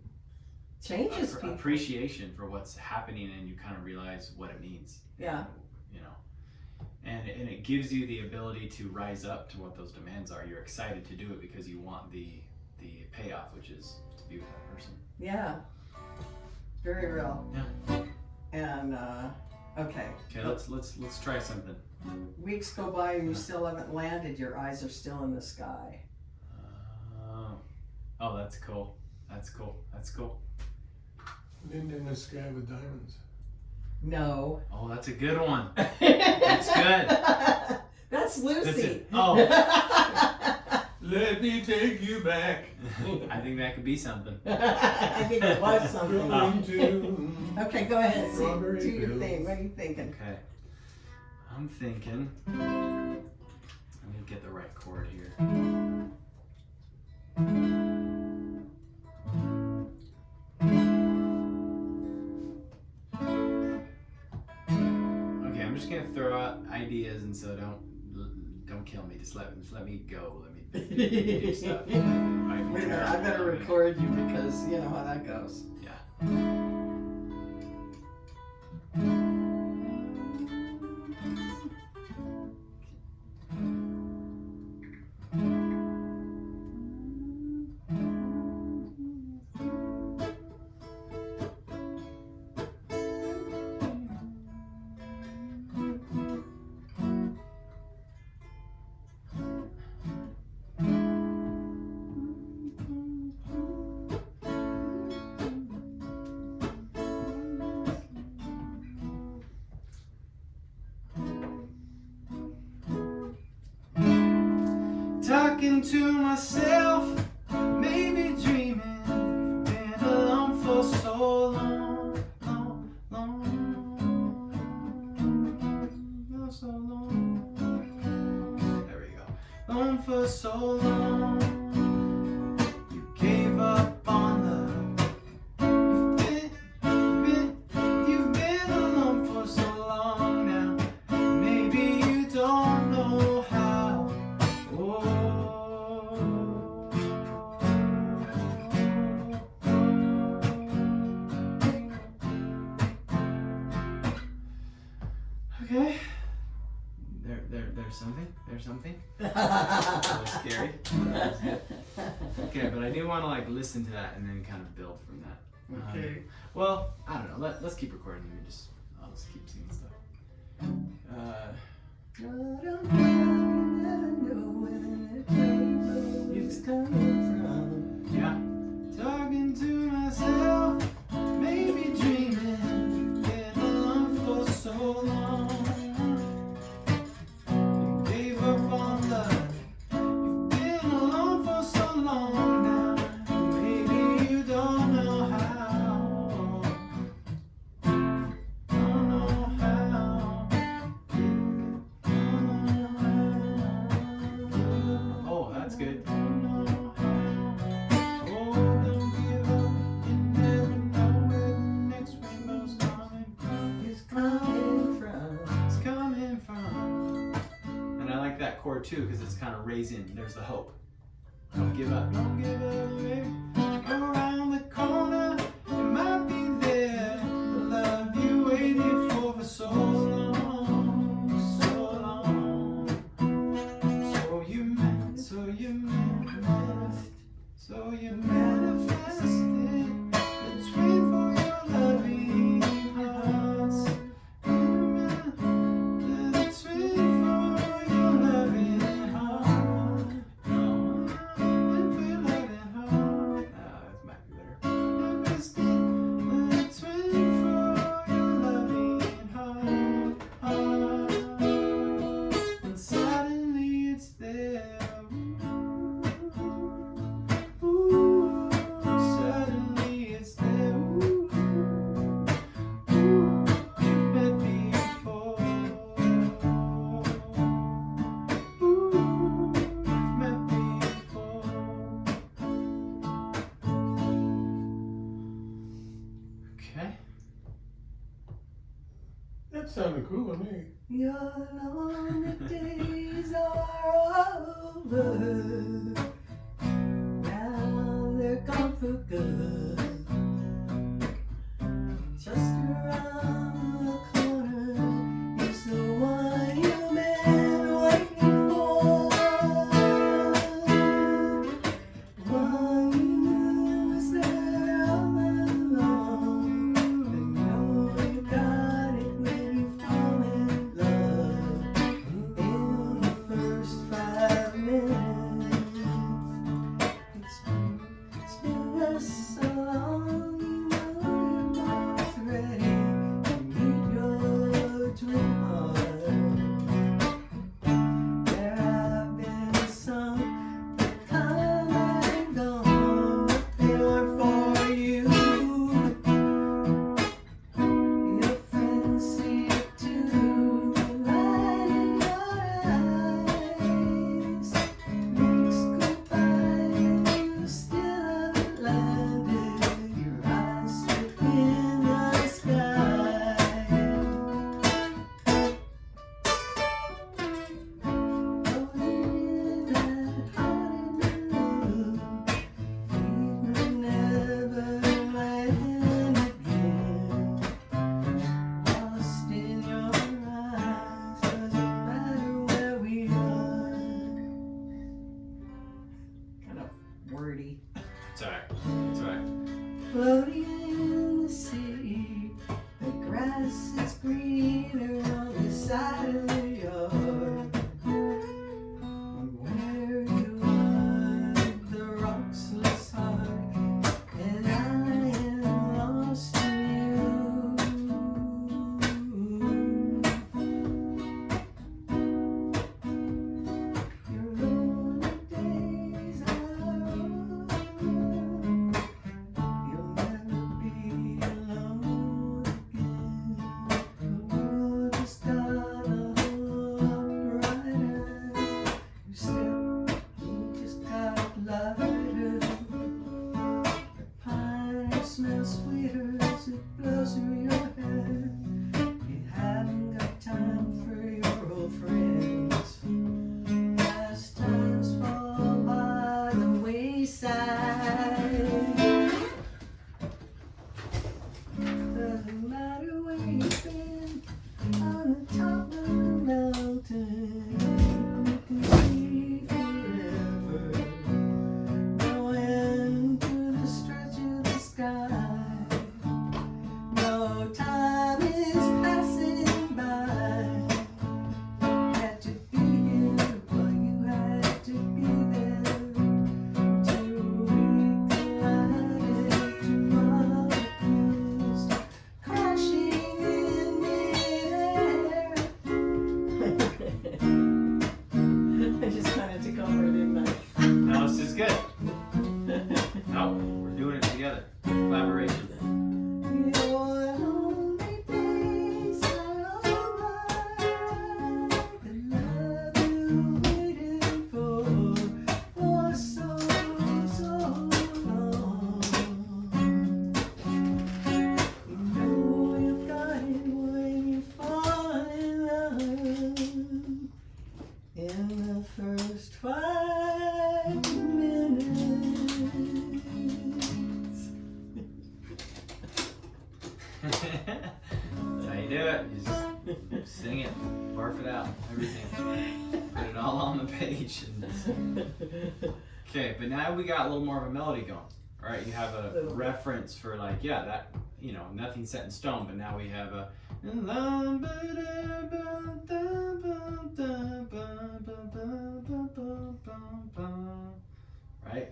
changes people. Appreciation for what's happening, and you kind of realize what it means. Yeah. And it gives you the ability to rise up to what those demands are. You're excited to do it because you want the payoff, which is to be with that person. Yeah. Very real. Yeah. And okay. Okay, let's try something. Weeks go by and you still haven't landed. Your eyes are still in the sky. Oh, that's cool. That's cool. Wind in the sky with diamonds. No. Oh, that's a good one. That's good. That's Lucy. Oh. Let me take you back. I think that could be something. I think it was something. Going to Okay, go ahead. Strawberry Do your fields. thing. What are you thinking? Okay. I'm thinking. Let me get the right chord here. Okay, I'm just gonna throw out ideas, and so don't kill me. Just let me go. Let me do stuff. Wait a minute, I better record you because you know how that goes. Yeah. Talking to myself, maybe dreaming, been alone for so long, for so long. There we go. Alone for so long, you gave up on love. You've been alone for so long now. Maybe you don't know how. Okay. There's something. There's something. That was scary. That was good. Okay, but I do want to like listen to that and then kind of build from that. Okay. Well, I don't know. Let's keep recording. I'll just keep singing stuff. It's coming from. Yeah. Talking to myself, maybe dreaming, been alone for so long. You gave up on love. You've been alone for so long now. Maybe you don't know how. Don't know how. Oh, that's good. Chord too, because it's kind of raising. There's the hope. Don't give up. Don't give up, baby. Around the corner, it might be there. The love you waited for so long, so long. So you manifested the twin for your loving hearts. That sounded cool to me. Your lonely days are over. Now they're gone for good. Just around the corner is the one you've been waiting for. One you knew was there all along. And know you got it when you fall in love. In the first 5 minutes, it's been so long. side of the yard. Where you are, the rocks less hard, and I am lost in you. Your lonely days are over. You'll never be alone again. The world has got a whole lot brighter. You just got lighter. The pine smells sweeter as it blows through your hair. You haven't got time for your old friends. As times fall by the wayside. Doesn't matter where you've been, on the top of the mountain, you can see forever. No end to the stretch of the sky. No time is passing by. Had to be here, but you had to be there. Till we collided, two molecules crashing in midair. I just kind of took over, didn't I? No, this is good. No, we're doing it together. Collaboration. Your lonely days are over. The love you waited for so long. You know you've got it when you fall in love. In the first 5 minutes. That's how you do it. You just sing it, barf it out, everything. Put it all on the page. Okay, but now we got a little more of a melody going. All right, you have a Little. reference for like, yeah, that, you know, nothing's set in stone, but now we have a. Right?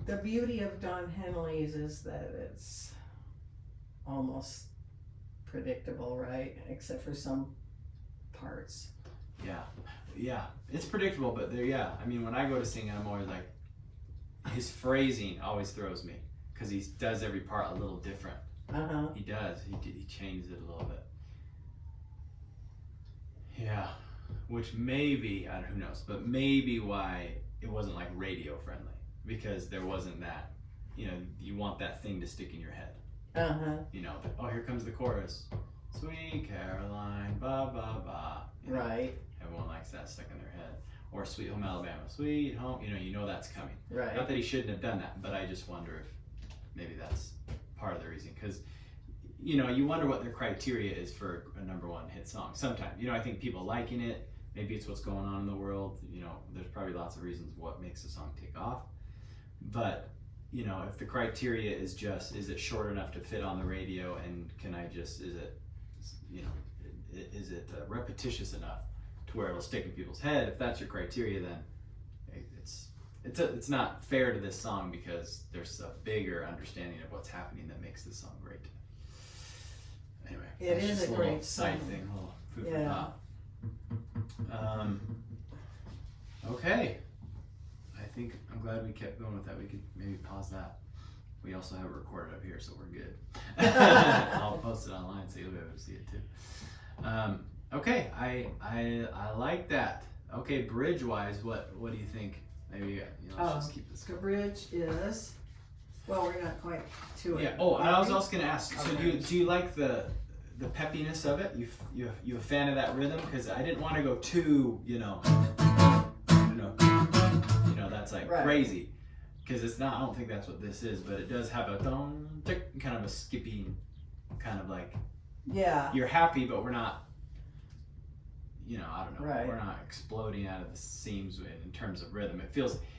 The beauty of Don Henley's is that it's almost predictable, right? Except for some parts. Yeah, it's predictable, but there, yeah. I mean, when I go to sing, I'm always like, his phrasing always throws me because he does every part a little different. Uh-huh. He does. He changes it a little bit. Yeah, which maybe, I don't, who knows, but maybe why it wasn't like radio friendly, because there wasn't that, you know, you want that thing to stick in your head. Uh-huh. You know, oh, here comes the chorus. Sweet Caroline, ba ba ba. You know, Right. everyone likes that stuck in their head. Or Sweet Home Alabama, Sweet Home, you know that's coming. Right. Not that he shouldn't have done that, but I just wonder if maybe that's part of the reason. Because, you know, you wonder what their criteria is for a #1 hit song. Sometimes, you know, I think people liking it, maybe it's what's going on in the world. You know, there's probably lots of reasons what makes a song take off. But, you know, if the criteria is just, is it short enough to fit on the radio, and can I just, is it, you know, is it repetitious enough to where it'll stick in people's head? If that's your criteria, then it's not fair to this song, because there's a bigger understanding of what's happening that makes this song great. Anyway, It that's is just a little great side song. thing, a little food for Yeah. thought. Okay. I think I'm glad we kept going with that. We could maybe pause that. We also have it recorded up here, so we're good. I'll post it online so you'll be able to see it too. Okay, I like that. Okay, bridge wise, what do you think? Maybe let's just keep this The going. bridge is, well, we're not quite to it. Yeah. Oh, and I was also gonna ask. So Okay. do you like the peppiness of it? You a fan of that rhythm? Because I didn't want to go too, that's like Right. crazy. Because it's not. I don't think that's what this is, but it does have a dong, tick, kind of a skipping, kind of like Yeah. you're happy, but we're not. I don't know. Right. We're not exploding out of the seams in terms of rhythm.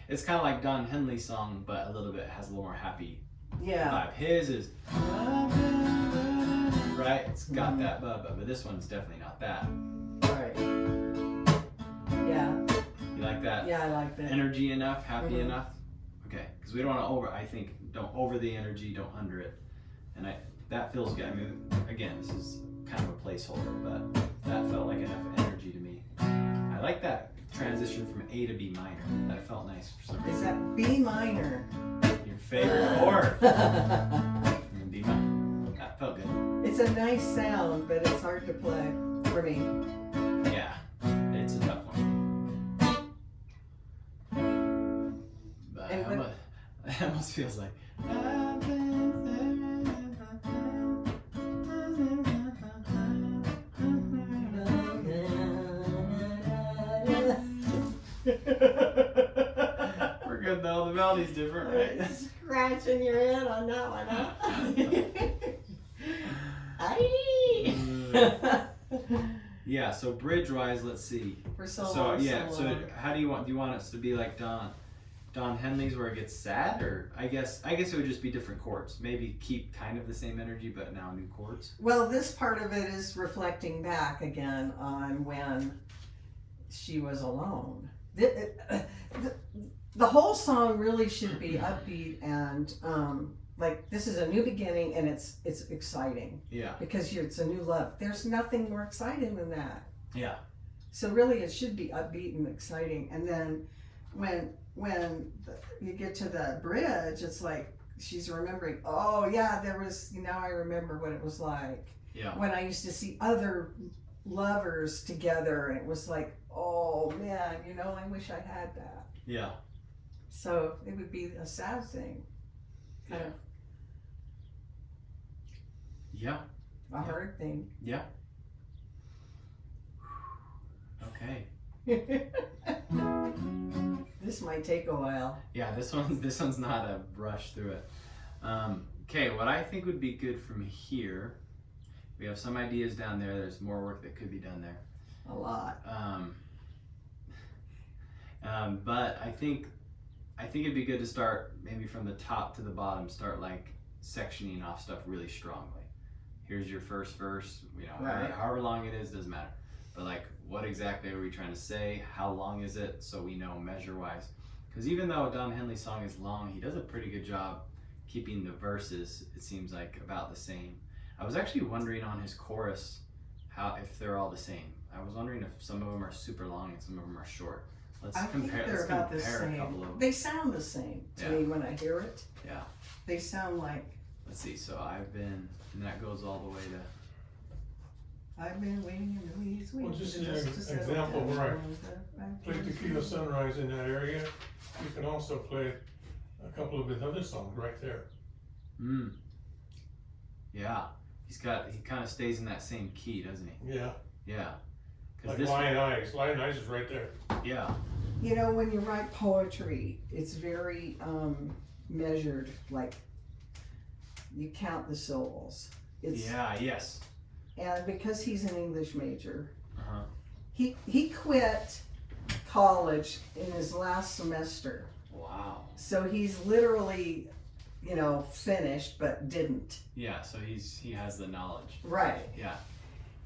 It's kind of like Don Henley's song, but a little bit has a little more happy Yeah. vibe. His is right. It's got that but this one's definitely not that. Right. Yeah. You like that? Yeah, I like that. Energy enough, happy enough. Okay, because we don't want to I think don't over the energy, don't under it, and that feels good. I mean, again, this is kind of a placeholder, but that felt like enough energy to me. I like that transition from A to B minor. That felt nice for some Is reason. that B minor? Your favorite chord. B minor. That felt good. It's a nice sound, but it's hard to play for me. Yeah, it's a tough one. But And it almost feels like. We're good though. The melody's different, right? Scratching your head on that one, huh? Yeah. So bridge wise, let's see. For so So long, yeah. so So long. how do you want us to be like Don Henley's where it gets sad, or I guess it would just be different chords. Maybe keep kind of the same energy, but now new chords. Well, this part of it is reflecting back again on when she was alone. The whole song really should be upbeat and like this is a new beginning and it's exciting Yeah. because it's a new love. There's nothing more exciting than that. Yeah. So really, it should be upbeat and exciting. And then when you get to the bridge, it's like she's remembering. Oh yeah, there was. Now I remember what it was like Yeah. when I used to see other lovers together, and it was like, oh man, I wish I had that. Yeah. So it would be a sad thing, kind of Yeah. a hard thing. Yeah. Okay. This might take a while. Yeah, this one's not a rush through it. Okay, what I think would be good from here, we have some ideas down there. There's more work that could be done there. A lot. But I think it'd be good to start maybe from the top to the bottom. Start like sectioning off stuff really strongly. Here's your first verse. Right. However long it is, doesn't matter. But like, what exactly are we trying to say? How long is it? So we know measure-wise. Because even though Don Henley's song is long, he does a pretty good job keeping the verses, it seems like, about the same. I was actually wondering on his chorus if they're all the same. I was wondering if some of them are super long and some of them are short. Let's I compare. think they're Let's about the compare a same. couple of them. They sound the same to me when I hear it. Yeah. They sound like Let's see. So and that goes all the way to. I've been waiting in the weeds. Well, just an to settle example down. where Play Tequila Sunrise in that area. You can also play a couple of his other songs right there. Yeah. He kind of stays in that same key, doesn't he? Yeah. Yeah. Like Lion Eyes. Lion Eyes is right there. Yeah. When you write poetry, it's very measured. Like you count the syllables. Yes. And because he's an English major, Uh-huh. he quit college in his last semester. Wow. So he's literally, finished but didn't. Yeah, so he has the knowledge. Right. Yeah.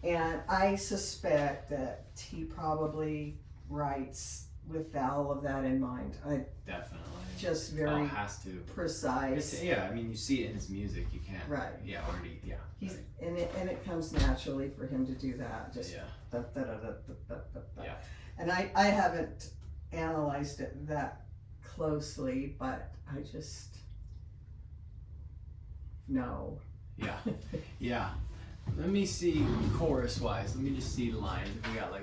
And I suspect that he probably writes with all of that in mind. Definitely. Just very has to. precise. I mean, you see it in his music. You can't. Right. Yeah, already. Yeah. He's and it comes naturally for him to do that. Just Yeah. da, da, da, da, da, da, da. Yeah. And I haven't analyzed it that closely, but I just know. Yeah. Yeah. Let me see chorus wise. Let me just see the lines. We got 1,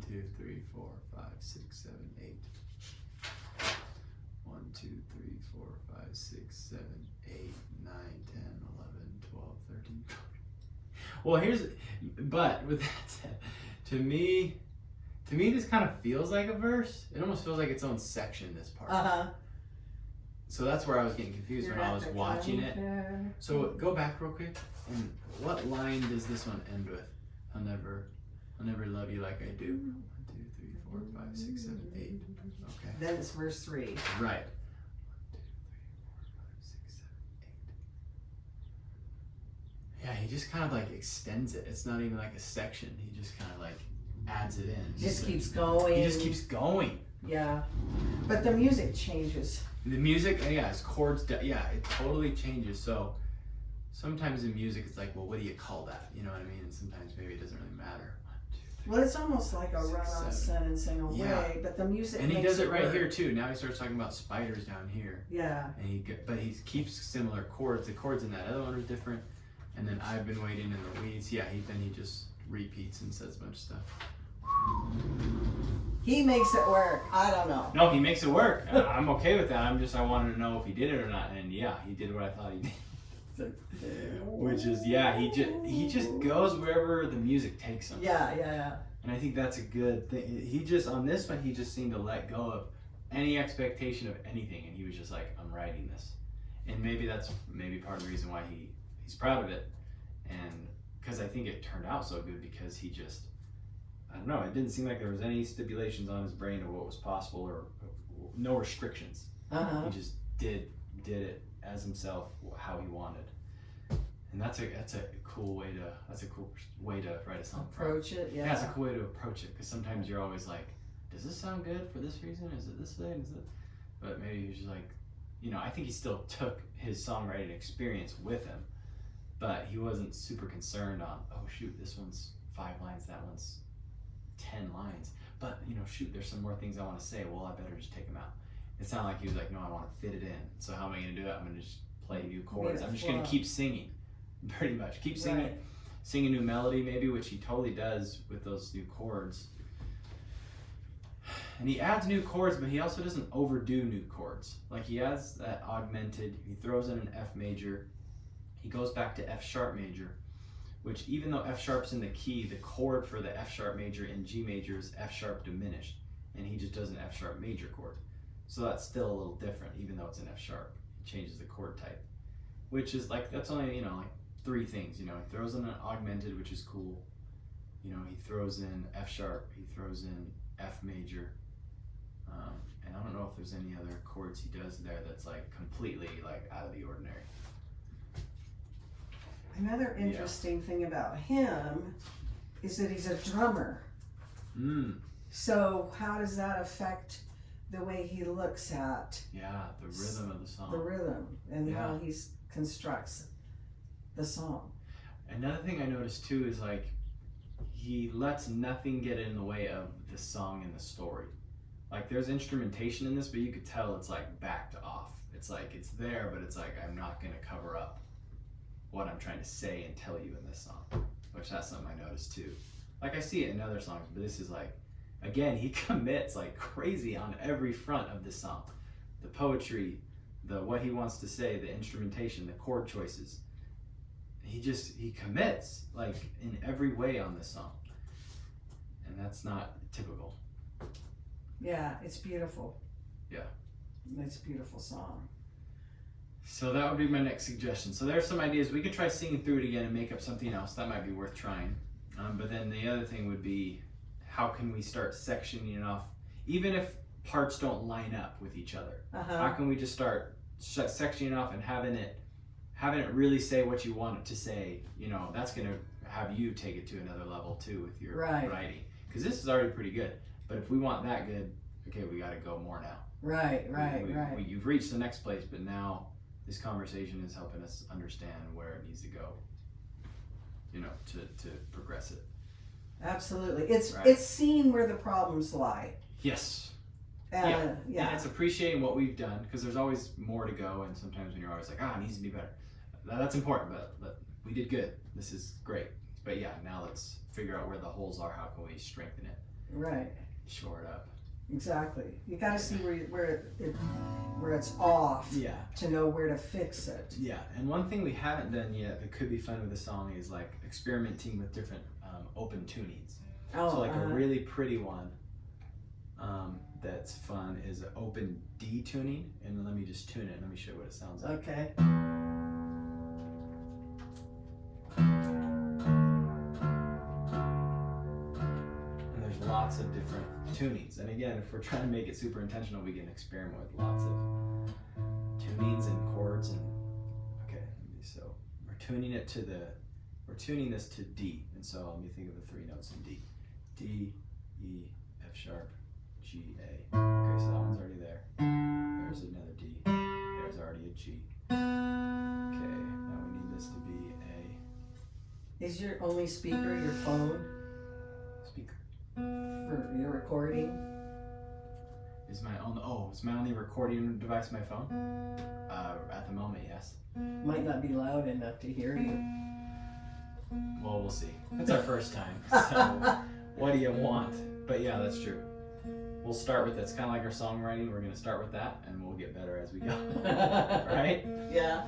2, 3, 4, 5, 6, 7, 8. 1, 2, 3, 4, 5, 6, 7, 8, 9, 10, 11, 12, 13. Well, but with that said, to me this kind of feels like a verse. It almost feels like its own section, this part. So that's where I was getting confused when I was watching it. So go back real quick. And what line does this one end with? I'll never love you like I do. 1, 2, 3, 4, 5, 6, 7, 8. Okay. Then it's verse 3. Right. 1, 2, 3, 4, 5, 6, he just kind of like extends it. It's not even like a section. He just kind of like adds it in. Just keeps going. He just keeps going. Yeah, but the music changes. The music, yeah, his chords, yeah, it totally changes. So sometimes in music, it's like, well, what do you call that? You know what I mean? And sometimes maybe it doesn't really matter. 1, 2, 3. Well, it's almost like a 6, run-on 7. sentencing away, Yeah. but the music And he makes does it right work. here too. Now he starts talking about spiders down here. Yeah. And but he keeps similar chords. The chords in that other one are different. And then I've been waiting in the weeds. Yeah, then he just repeats and says a bunch of stuff. He makes it work. I don't know. No, he makes it work. I'm okay with that. I wanted to know if he did it or not. And yeah, he did what I thought he did. Which is, yeah, he just goes wherever the music takes him. Yeah. And I think that's a good thing. On this one, he just seemed to let go of any expectation of anything. And he was just like, I'm writing this. And maybe that's part of the reason why he's proud of it. And because I think it turned out so good because he just, I don't know, it didn't seem like there was any stipulations on his brain of what was possible or no restrictions. Uh-huh. He just did it as himself, how he wanted. And that's a cool way to write a song. Approach it, yeah. Yeah, it's a cool way to approach it because sometimes you're always like, does this sound good for this reason? Is it this thing? Is it? But maybe he was just like, I think he still took his songwriting experience with him, but he wasn't super concerned on, oh shoot, this one's 5 lines, that one's 10 lines. But shoot, there's some more things I want to say. Well, I better just take them out. It sounded like he was like, no, I want to fit it in. So how am I going to do that? I'm going to just play new chords. I'm just going to keep singing, pretty much. Keep singing, Right. Sing a new melody maybe, which he totally does with those new chords. And he adds new chords, but he also doesn't overdo new chords. Like he adds that augmented, he throws in an F major, he goes back to F sharp major, which even though F sharp's in the key, the chord for the F sharp major in G major is F sharp diminished, and he just does an F sharp major chord. So that's still a little different, even though it's an F sharp. He changes the chord type, which is like, that's only, like 3 things, he throws in an augmented, which is cool. He throws in F sharp, he throws in F major, and I don't know if there's any other chords he does there that's like completely like out of the ordinary. Another interesting thing about him is that he's a drummer. So how does that affect the way he looks at the rhythm of the song? the rhythm and how he constructs the song? Another thing I noticed too is like he lets nothing get in the way of the song and the story. Like there's instrumentation in this, but you could tell it's like backed off. It's like it's there, but it's like I'm not gonna cover up what I'm trying to say and tell you in this song, which that's something I noticed too. Like I see it in other songs, but this is like, again, he commits like crazy on every front of this song. The poetry, what he wants to say, the instrumentation, the chord choices. He commits like in every way on this song. And that's not typical. Yeah, it's beautiful. Yeah. It's a beautiful song. So that would be my next suggestion. So there's some ideas. We could try singing through it again and make up something else. That might be worth trying. But then the other thing would be, how can we start sectioning it off? Even if parts don't line up with each other, how can we just start sectioning off and having it really say what you want it to say? That's going to have you take it to another level too with your writing. Because this is already pretty good. But if we want that good, okay, we got to go more now. Right. You've reached the next place, but now this conversation is helping us understand where it needs to go, to progress it. Absolutely. It's seeing where the problems lie. Yes. Yeah. And it's appreciating what we've done, because there's always more to go, and sometimes when you're always like, it needs to be better. That's important, but we did good. This is great. But now let's figure out where the holes are. How can we strengthen it? Right. Shore it up. Exactly. You got to see where it's off. Yeah. To know where to fix it. Yeah. And one thing we haven't done yet that could be fun with the song is like experimenting with different open tunings. So like a really pretty one that's fun is an open D tuning. And let me just tune it. Let me show you what it sounds like. Okay. Lots of different tunings, and again, if we're trying to make it super intentional, we can experiment with lots of tunings and chords. And so we're tuning it to the we're tuning this to D, and so let me think of the three notes in D. D, E, F sharp, G, A. Okay, so that one's already there. There's another D. There's already a G. Okay, now we need this to be a Is your only speaker your phone speaker. for your recording? Is my only recording device my phone? At the moment, yes. Might not be loud enough to hear you. Well, we'll see. It's our first time, so what do you want? But yeah, that's true. We'll start with, it's kind of like our songwriting. We're gonna start with that, and we'll get better as we go. Right? Yeah.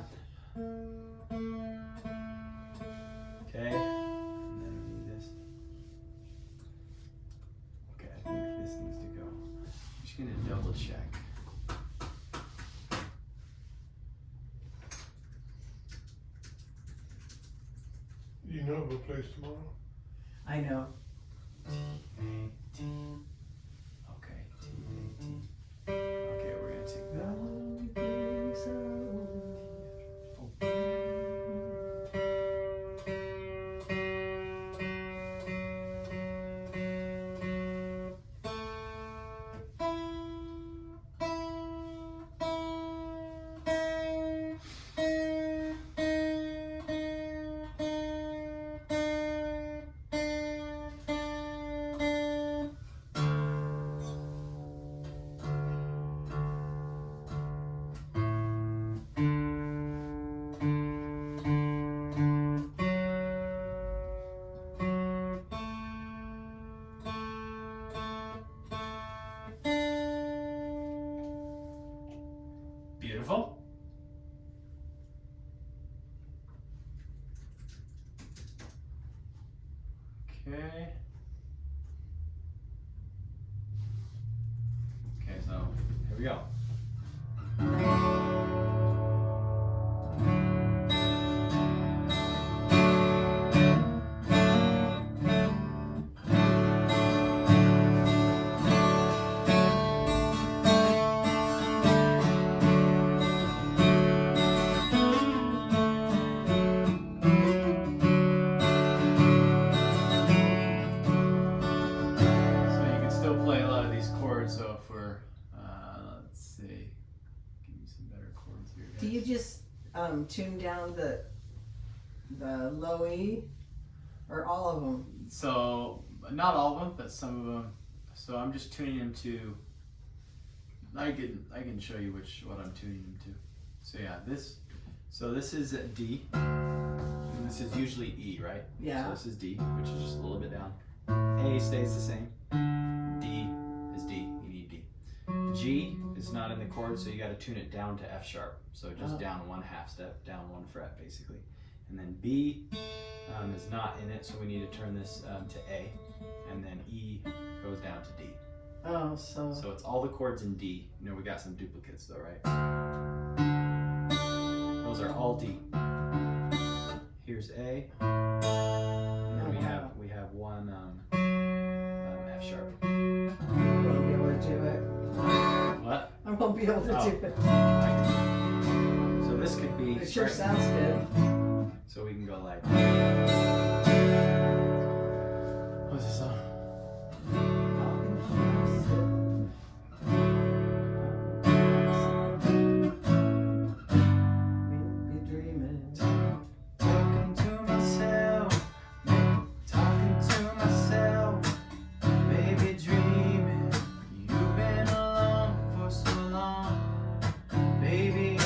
Okay. And then we need this. Okay, I think this needs to go. I'm just gonna double check. You know we'll play tomorrow. I know. T-A-T. Okay, T-A-T. Okay, we're gonna take that. Beautiful. Okay. Okay, so here we go. So you can still play a lot of these chords. So if we're, let's see, give me some better chords here. Do you just tune down the low E, or all of them? So not all of them, but some of them. So I'm just tuning them to. I can show you what I'm tuning them to. So yeah, this is D, and this is usually E, right? Yeah. So this is D, which is just a little bit down. A stays the same. D is D. You need D. G is not in the chord, so you got to tune it down to F sharp. So just down one half step, down one fret, basically. And then B is not in it, so we need to turn this to A, and then E goes down to D. Oh, so So it's all the chords in D. You know, we got some duplicates though, right? Those are all D. Here's A, and then we have one F sharp. I won't be able to do it. What? I won't be able to Oh. do it. So this could be. It sure right- sounds good. So we can go like. What's this song? Be dreaming. Talking to myself, maybe dreaming. You've been alone for so long, baby.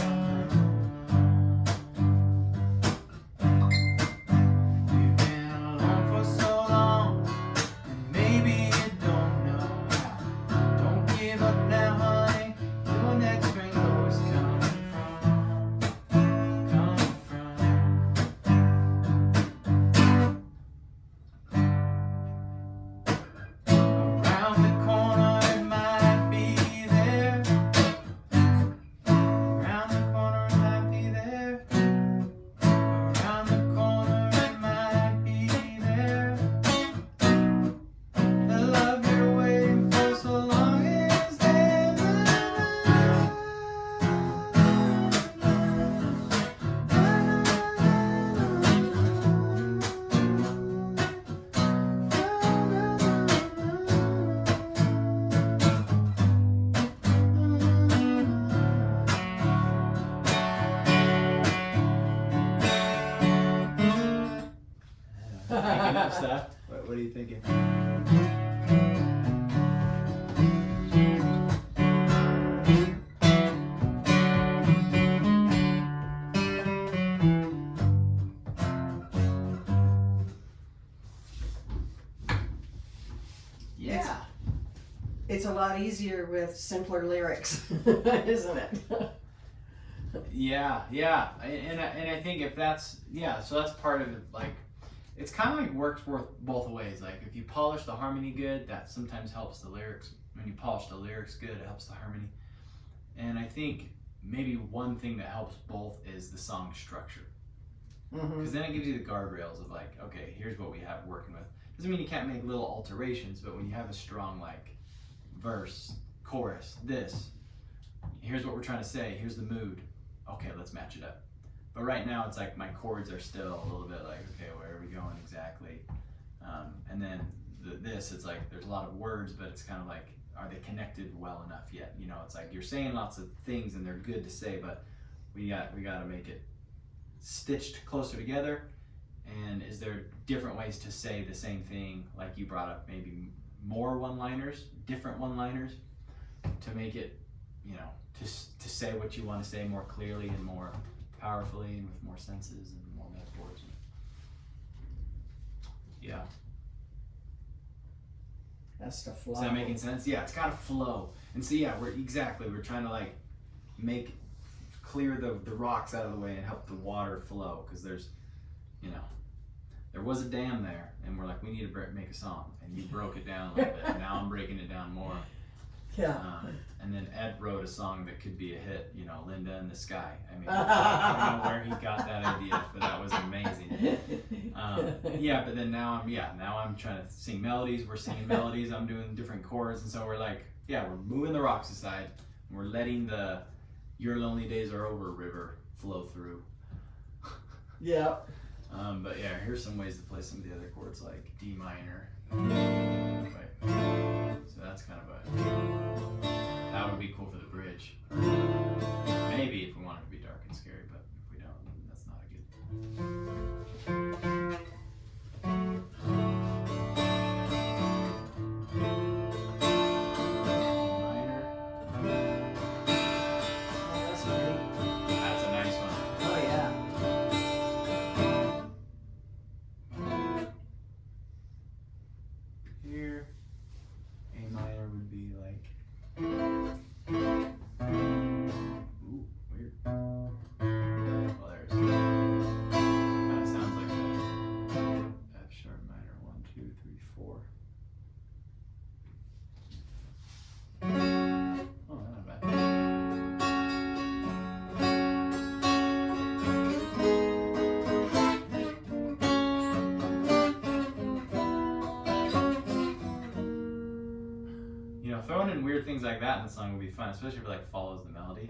You've been alone for so long, and of stuff? What are you thinking? Yeah. It's a lot easier with simpler lyrics, isn't it? Yeah, and I think if that's so that's part of it. Like, it's kind of like works both ways. Like, if you polish the harmony good, that sometimes helps the lyrics. When you polish the lyrics good, it helps the harmony. And I think maybe one thing that helps both is the song structure, because then it gives you the guardrails of like, okay, here's what we have working with. Doesn't mean you can't make little alterations, but when you have a strong like verse, chorus, here's what we're trying to say, here's the mood. Okay, let's match it up. But right now it's like my chords are still a little bit like, okay, where are we going exactly? And then it's like there's a lot of words, but it's kind of like, are they connected well enough yet? You know, it's like you're saying lots of things and they're good to say, but we got to make it stitched closer together. And is there different ways to say the same thing? Like you brought up, maybe more one-liners, different one-liners, to make it, you know, to say what you want to say more clearly and more powerfully and with more senses and more metaphors. Yeah. That's the flow. Is that making sense? Yeah, it's got to flow. And so yeah, we're trying to like clear the rocks out of the way and help the water flow, because there's, you know, there was a dam there, and we're like, we need to make a song, and you broke it down a little bit. And now I'm breaking it down more. Yeah. And then Ed wrote a song that could be a hit, you know, Linda in the Sky. I mean, I don't know where he got that idea, but that was amazing. Yeah, but then now I'm trying to sing melodies. We're singing melodies. I'm doing different chords, and so we're like, yeah, we're moving the rocks aside, and we're letting the "Your Lonely Days Are Over" river flow through. Yeah. But yeah, here's some ways to play some of the other chords, like D minor. Right. So that's kind of that would be cool for the bridge. Maybe if we want it to be dark and scary, but if we don't, then that's not a good. Minor. Oh, that's pretty. That's a nice one. Oh, yeah. Here, A minor would be like. Ooh, weird. Well, there's. Kind of sounds like a F sharp minor. 1, 2, 3, 4. Oh, not bad. You know, throwing in weird things like that in the song would be fun, especially if it like follows the melody.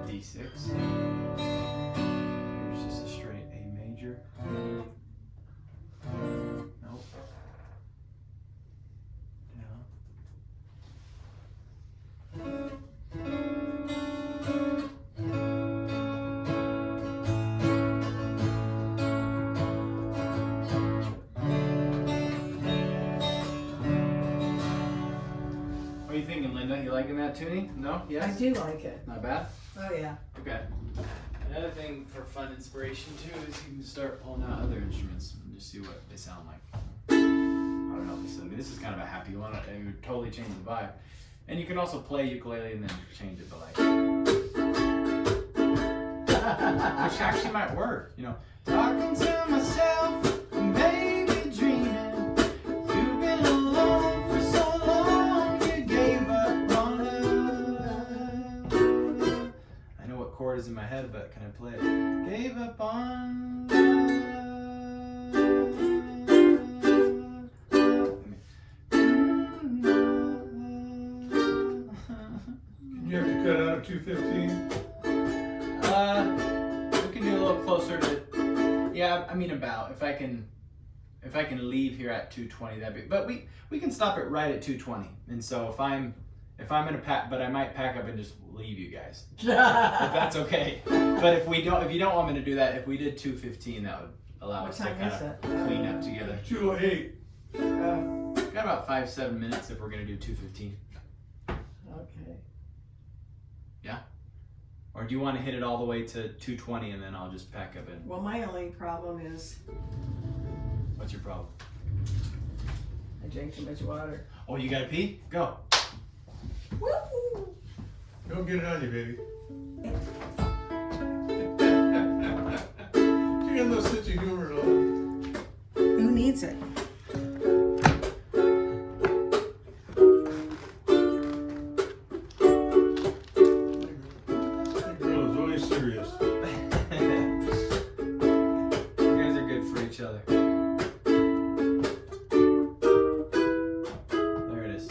D6. Here's just a straight A major. Nope. Down. What are you thinking, Linda? You liking that tuning? No? Yes? I do like it. Not bad? Oh, yeah. Okay. Another thing for fun inspiration too is you can start pulling out other instruments and just see what they sound like. I don't know if this is kind of a happy one. It would totally change the vibe. And you can also play ukulele and then change it, but like, which actually might work. You know, talking to myself, maybe dreaming. You've been alone for so long, you gave up on love. I know what chord is in my head, but can I play it? Gave up on love. at 2:15? We can do a little closer to. Yeah, I mean about if I can leave here at 2:20, that'd be. But we can stop it right at 2:20. And so if I'm gonna pack, but I might pack up and just leave you guys if that's okay. But if you don't want me to do that, if we did 2:15, that would allow What us to time kind is of it? clean up together. 2:08. Got about 5-7 minutes if we're gonna do 2:15. Okay. Or do you want to hit it all the way to 2:20 and then I'll just pack up and. Well, my only problem is What's your problem? I drank too much water. Oh, you gotta pee? Go. Woo! Don't get it on you, baby. You got no sense of humor at all. Who needs it? That girl is always serious. You guys are good for each other. There it is.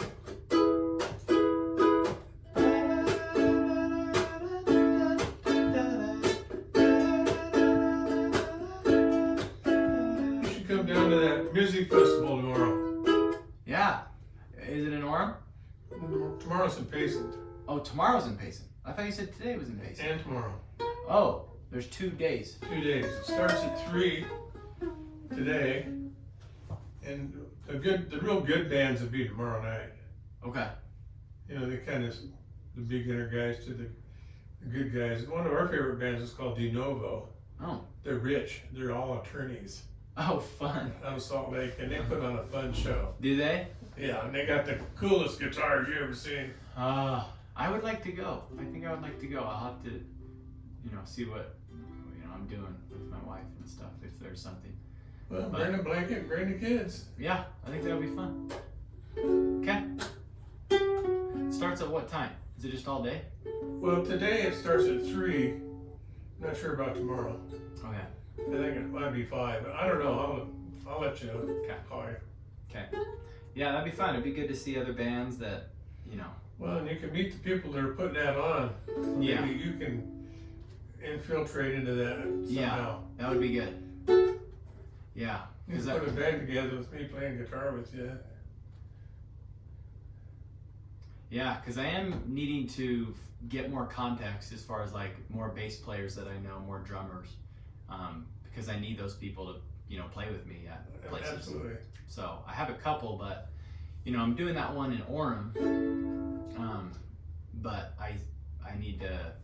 You should come down to that music festival tomorrow. Yeah. Is it in Orem? Tomorrow's in Payson. Oh, tomorrow's in Payson. I thought you said today was in Payson. And tomorrow. Oh, there's 2 days. 2 days. It starts at 3 today. And the real good bands will be tomorrow night. Okay. You know, they kind of the beginner guys to the good guys. One of our favorite bands is called De Novo. Oh. They're rich. They're all attorneys Oh, fun. out of Salt Lake, and they put on a fun show. Do they? Yeah, and they got the coolest guitars you ever seen. I would like to go. I think I would like to go. I'll have to, see what, I'm doing with my wife and stuff, if there's something. Well, bring a blanket, bring the kids. Yeah, I think that'll be fun. Okay. It starts at what time? Is it just all day? Well, today it starts at 3. Not sure about tomorrow. Okay. I think it might be 5, but I don't know. I'll let you know. Okay. Call you. Okay. Yeah, that'd be fun. It'd be good to see other bands that, Well, and you can meet the people that are putting that on. Yeah. Maybe you can infiltrate into that Yeah. somehow. That would be good. Yeah. You Cause can put a band together with me playing guitar with you. I am needing to get more contacts as far as like more bass players that I know, more drummers, because I need those people to, play with me at places. Absolutely. So I have a couple, but I'm doing that one in Orem. But I need to.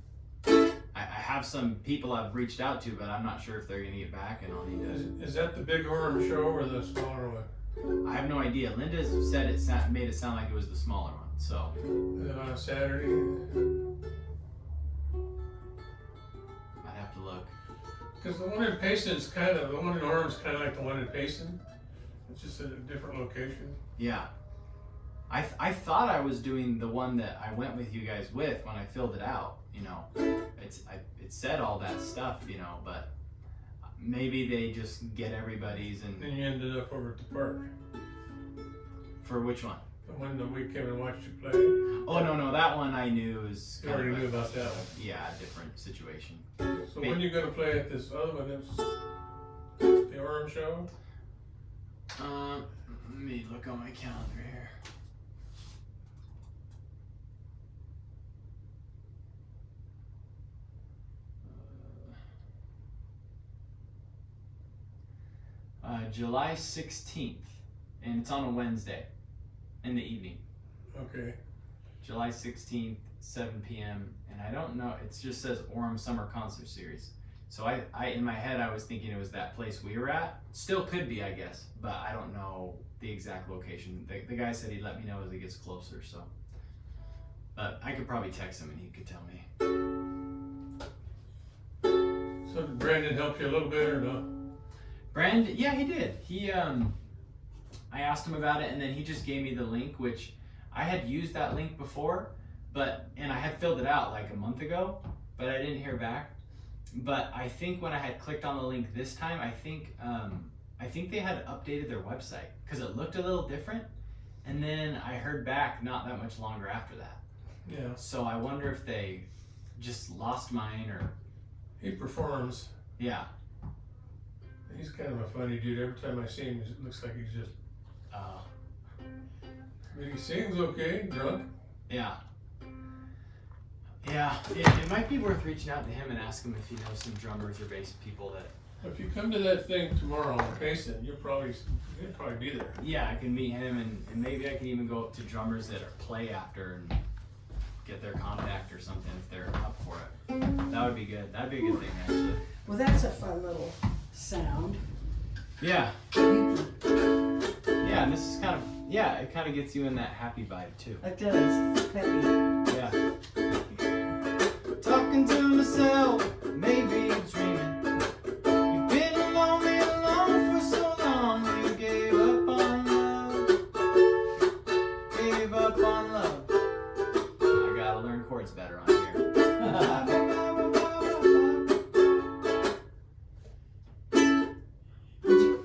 I have some people I've reached out to, but I'm not sure if they're gonna get back, and I'll need to. Is that the big Orem show or the smaller one? I have no idea. Linda said made it sound like it was the smaller one. So Is it on a Saturday? I'd have to look. Because the one in Payson's the one in Orem's kind of like the one in Payson. It's just at a different location. Yeah. I thought I was doing the one that I went with you guys with when I filled it out. It said all that stuff, but maybe they just get everybody's and. Then you ended up over at the park. For which one? The one that we came and watched you play. Oh no, that one I knew is. You already knew about that one. Yeah, a different situation. So when are you going to play at this other one? It's the Orem show? Let me look on my calendar here. July 16th, and it's on a Wednesday in the evening. Okay. July 16th, 7 p.m. And I don't know, it just says Orem Summer Concert Series. So I in my head, I was thinking it was that place we were at. Still could be, I guess, but I don't know the exact location. The guy said he'd let me know as it gets closer, so. But I could probably text him and he could tell me. So did Brandon help you a little bit or no? Yeah, he did. I asked him about it, and then he just gave me the link, which I had used that link before, and I had filled it out like a month ago, but I didn't hear back. But I think when I had clicked on the link this time, I think they had updated their website because it looked a little different, and then I heard back not that much longer after that. Yeah. So I wonder if they just lost mine or He performs. yeah. He's kind of a funny dude. Every time I see him, it looks like he's just. But he sings okay, drunk. Yeah. Yeah, it might be worth reaching out to him and ask him if he knows some drummers or bass people that. If you come to that thing tomorrow in Payson, you'll probably be there. Yeah, I can meet him and maybe I can even go up to drummers that are play after and get their contact or something if they're up for it. That would be good. That'd be a good thing actually. Well, that's a fun little sound. Yeah. Yeah, and this is kind of it kind of gets you in that happy vibe too. It does. It's peppy. Yeah. Talking to myself, maybe dreaming. You've been lonely alone for so long. You gave up on love. Gave up on love. I gotta learn chords better on here.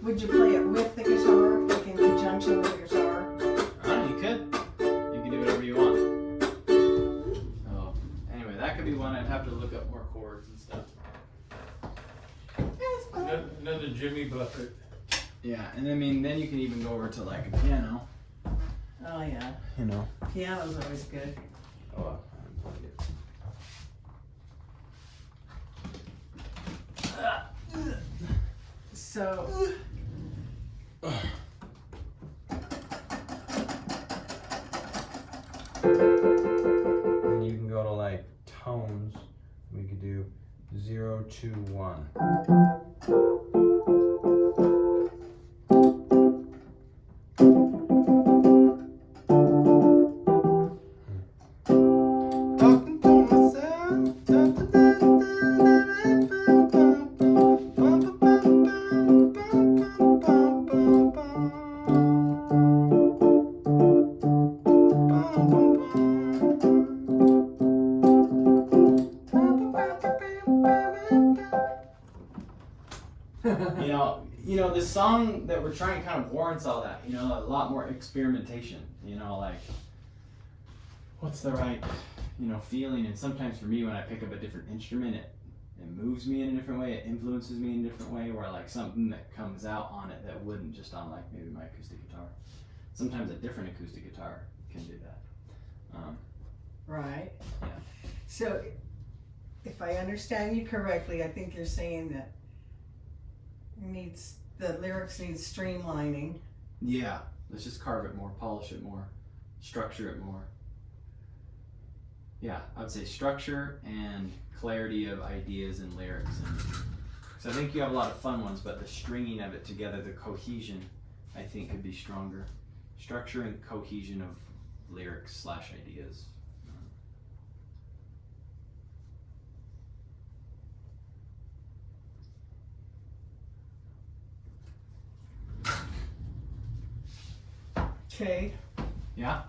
Would you play it with the guitar, like in conjunction with the guitar? You could. You can do whatever you want. Oh, anyway, that could be one. I'd have to look up more chords and stuff. That's fun. Another Jimmy Buffett. Yeah, and I mean, then you can even go over to like a piano. Oh yeah, You know. piano's always good. Oh, I unplugged it. So, And you can go to like tones. We could do 0, 2, 1. Talking to myself. You know, this song that we're trying kind of warrants all that, you know, a lot more experimentation, you know, like, what's the right, you know, feeling, and sometimes for me, when I pick up a different instrument, it moves me in a different way, it influences me in a different way, where like something that comes out on it that wouldn't just on like maybe my acoustic guitar. Sometimes a different acoustic guitar can do that. right. Yeah. So, if I understand you correctly, I think you're saying that the lyrics need streamlining. Yeah, let's just carve it more, polish it more, structure it more. Yeah, I would say structure and clarity of ideas and lyrics. So I think you have a lot of fun ones, but the stringing of it together, the cohesion, I think could be stronger. Structure and cohesion of lyrics / ideas. Okay. Yeah?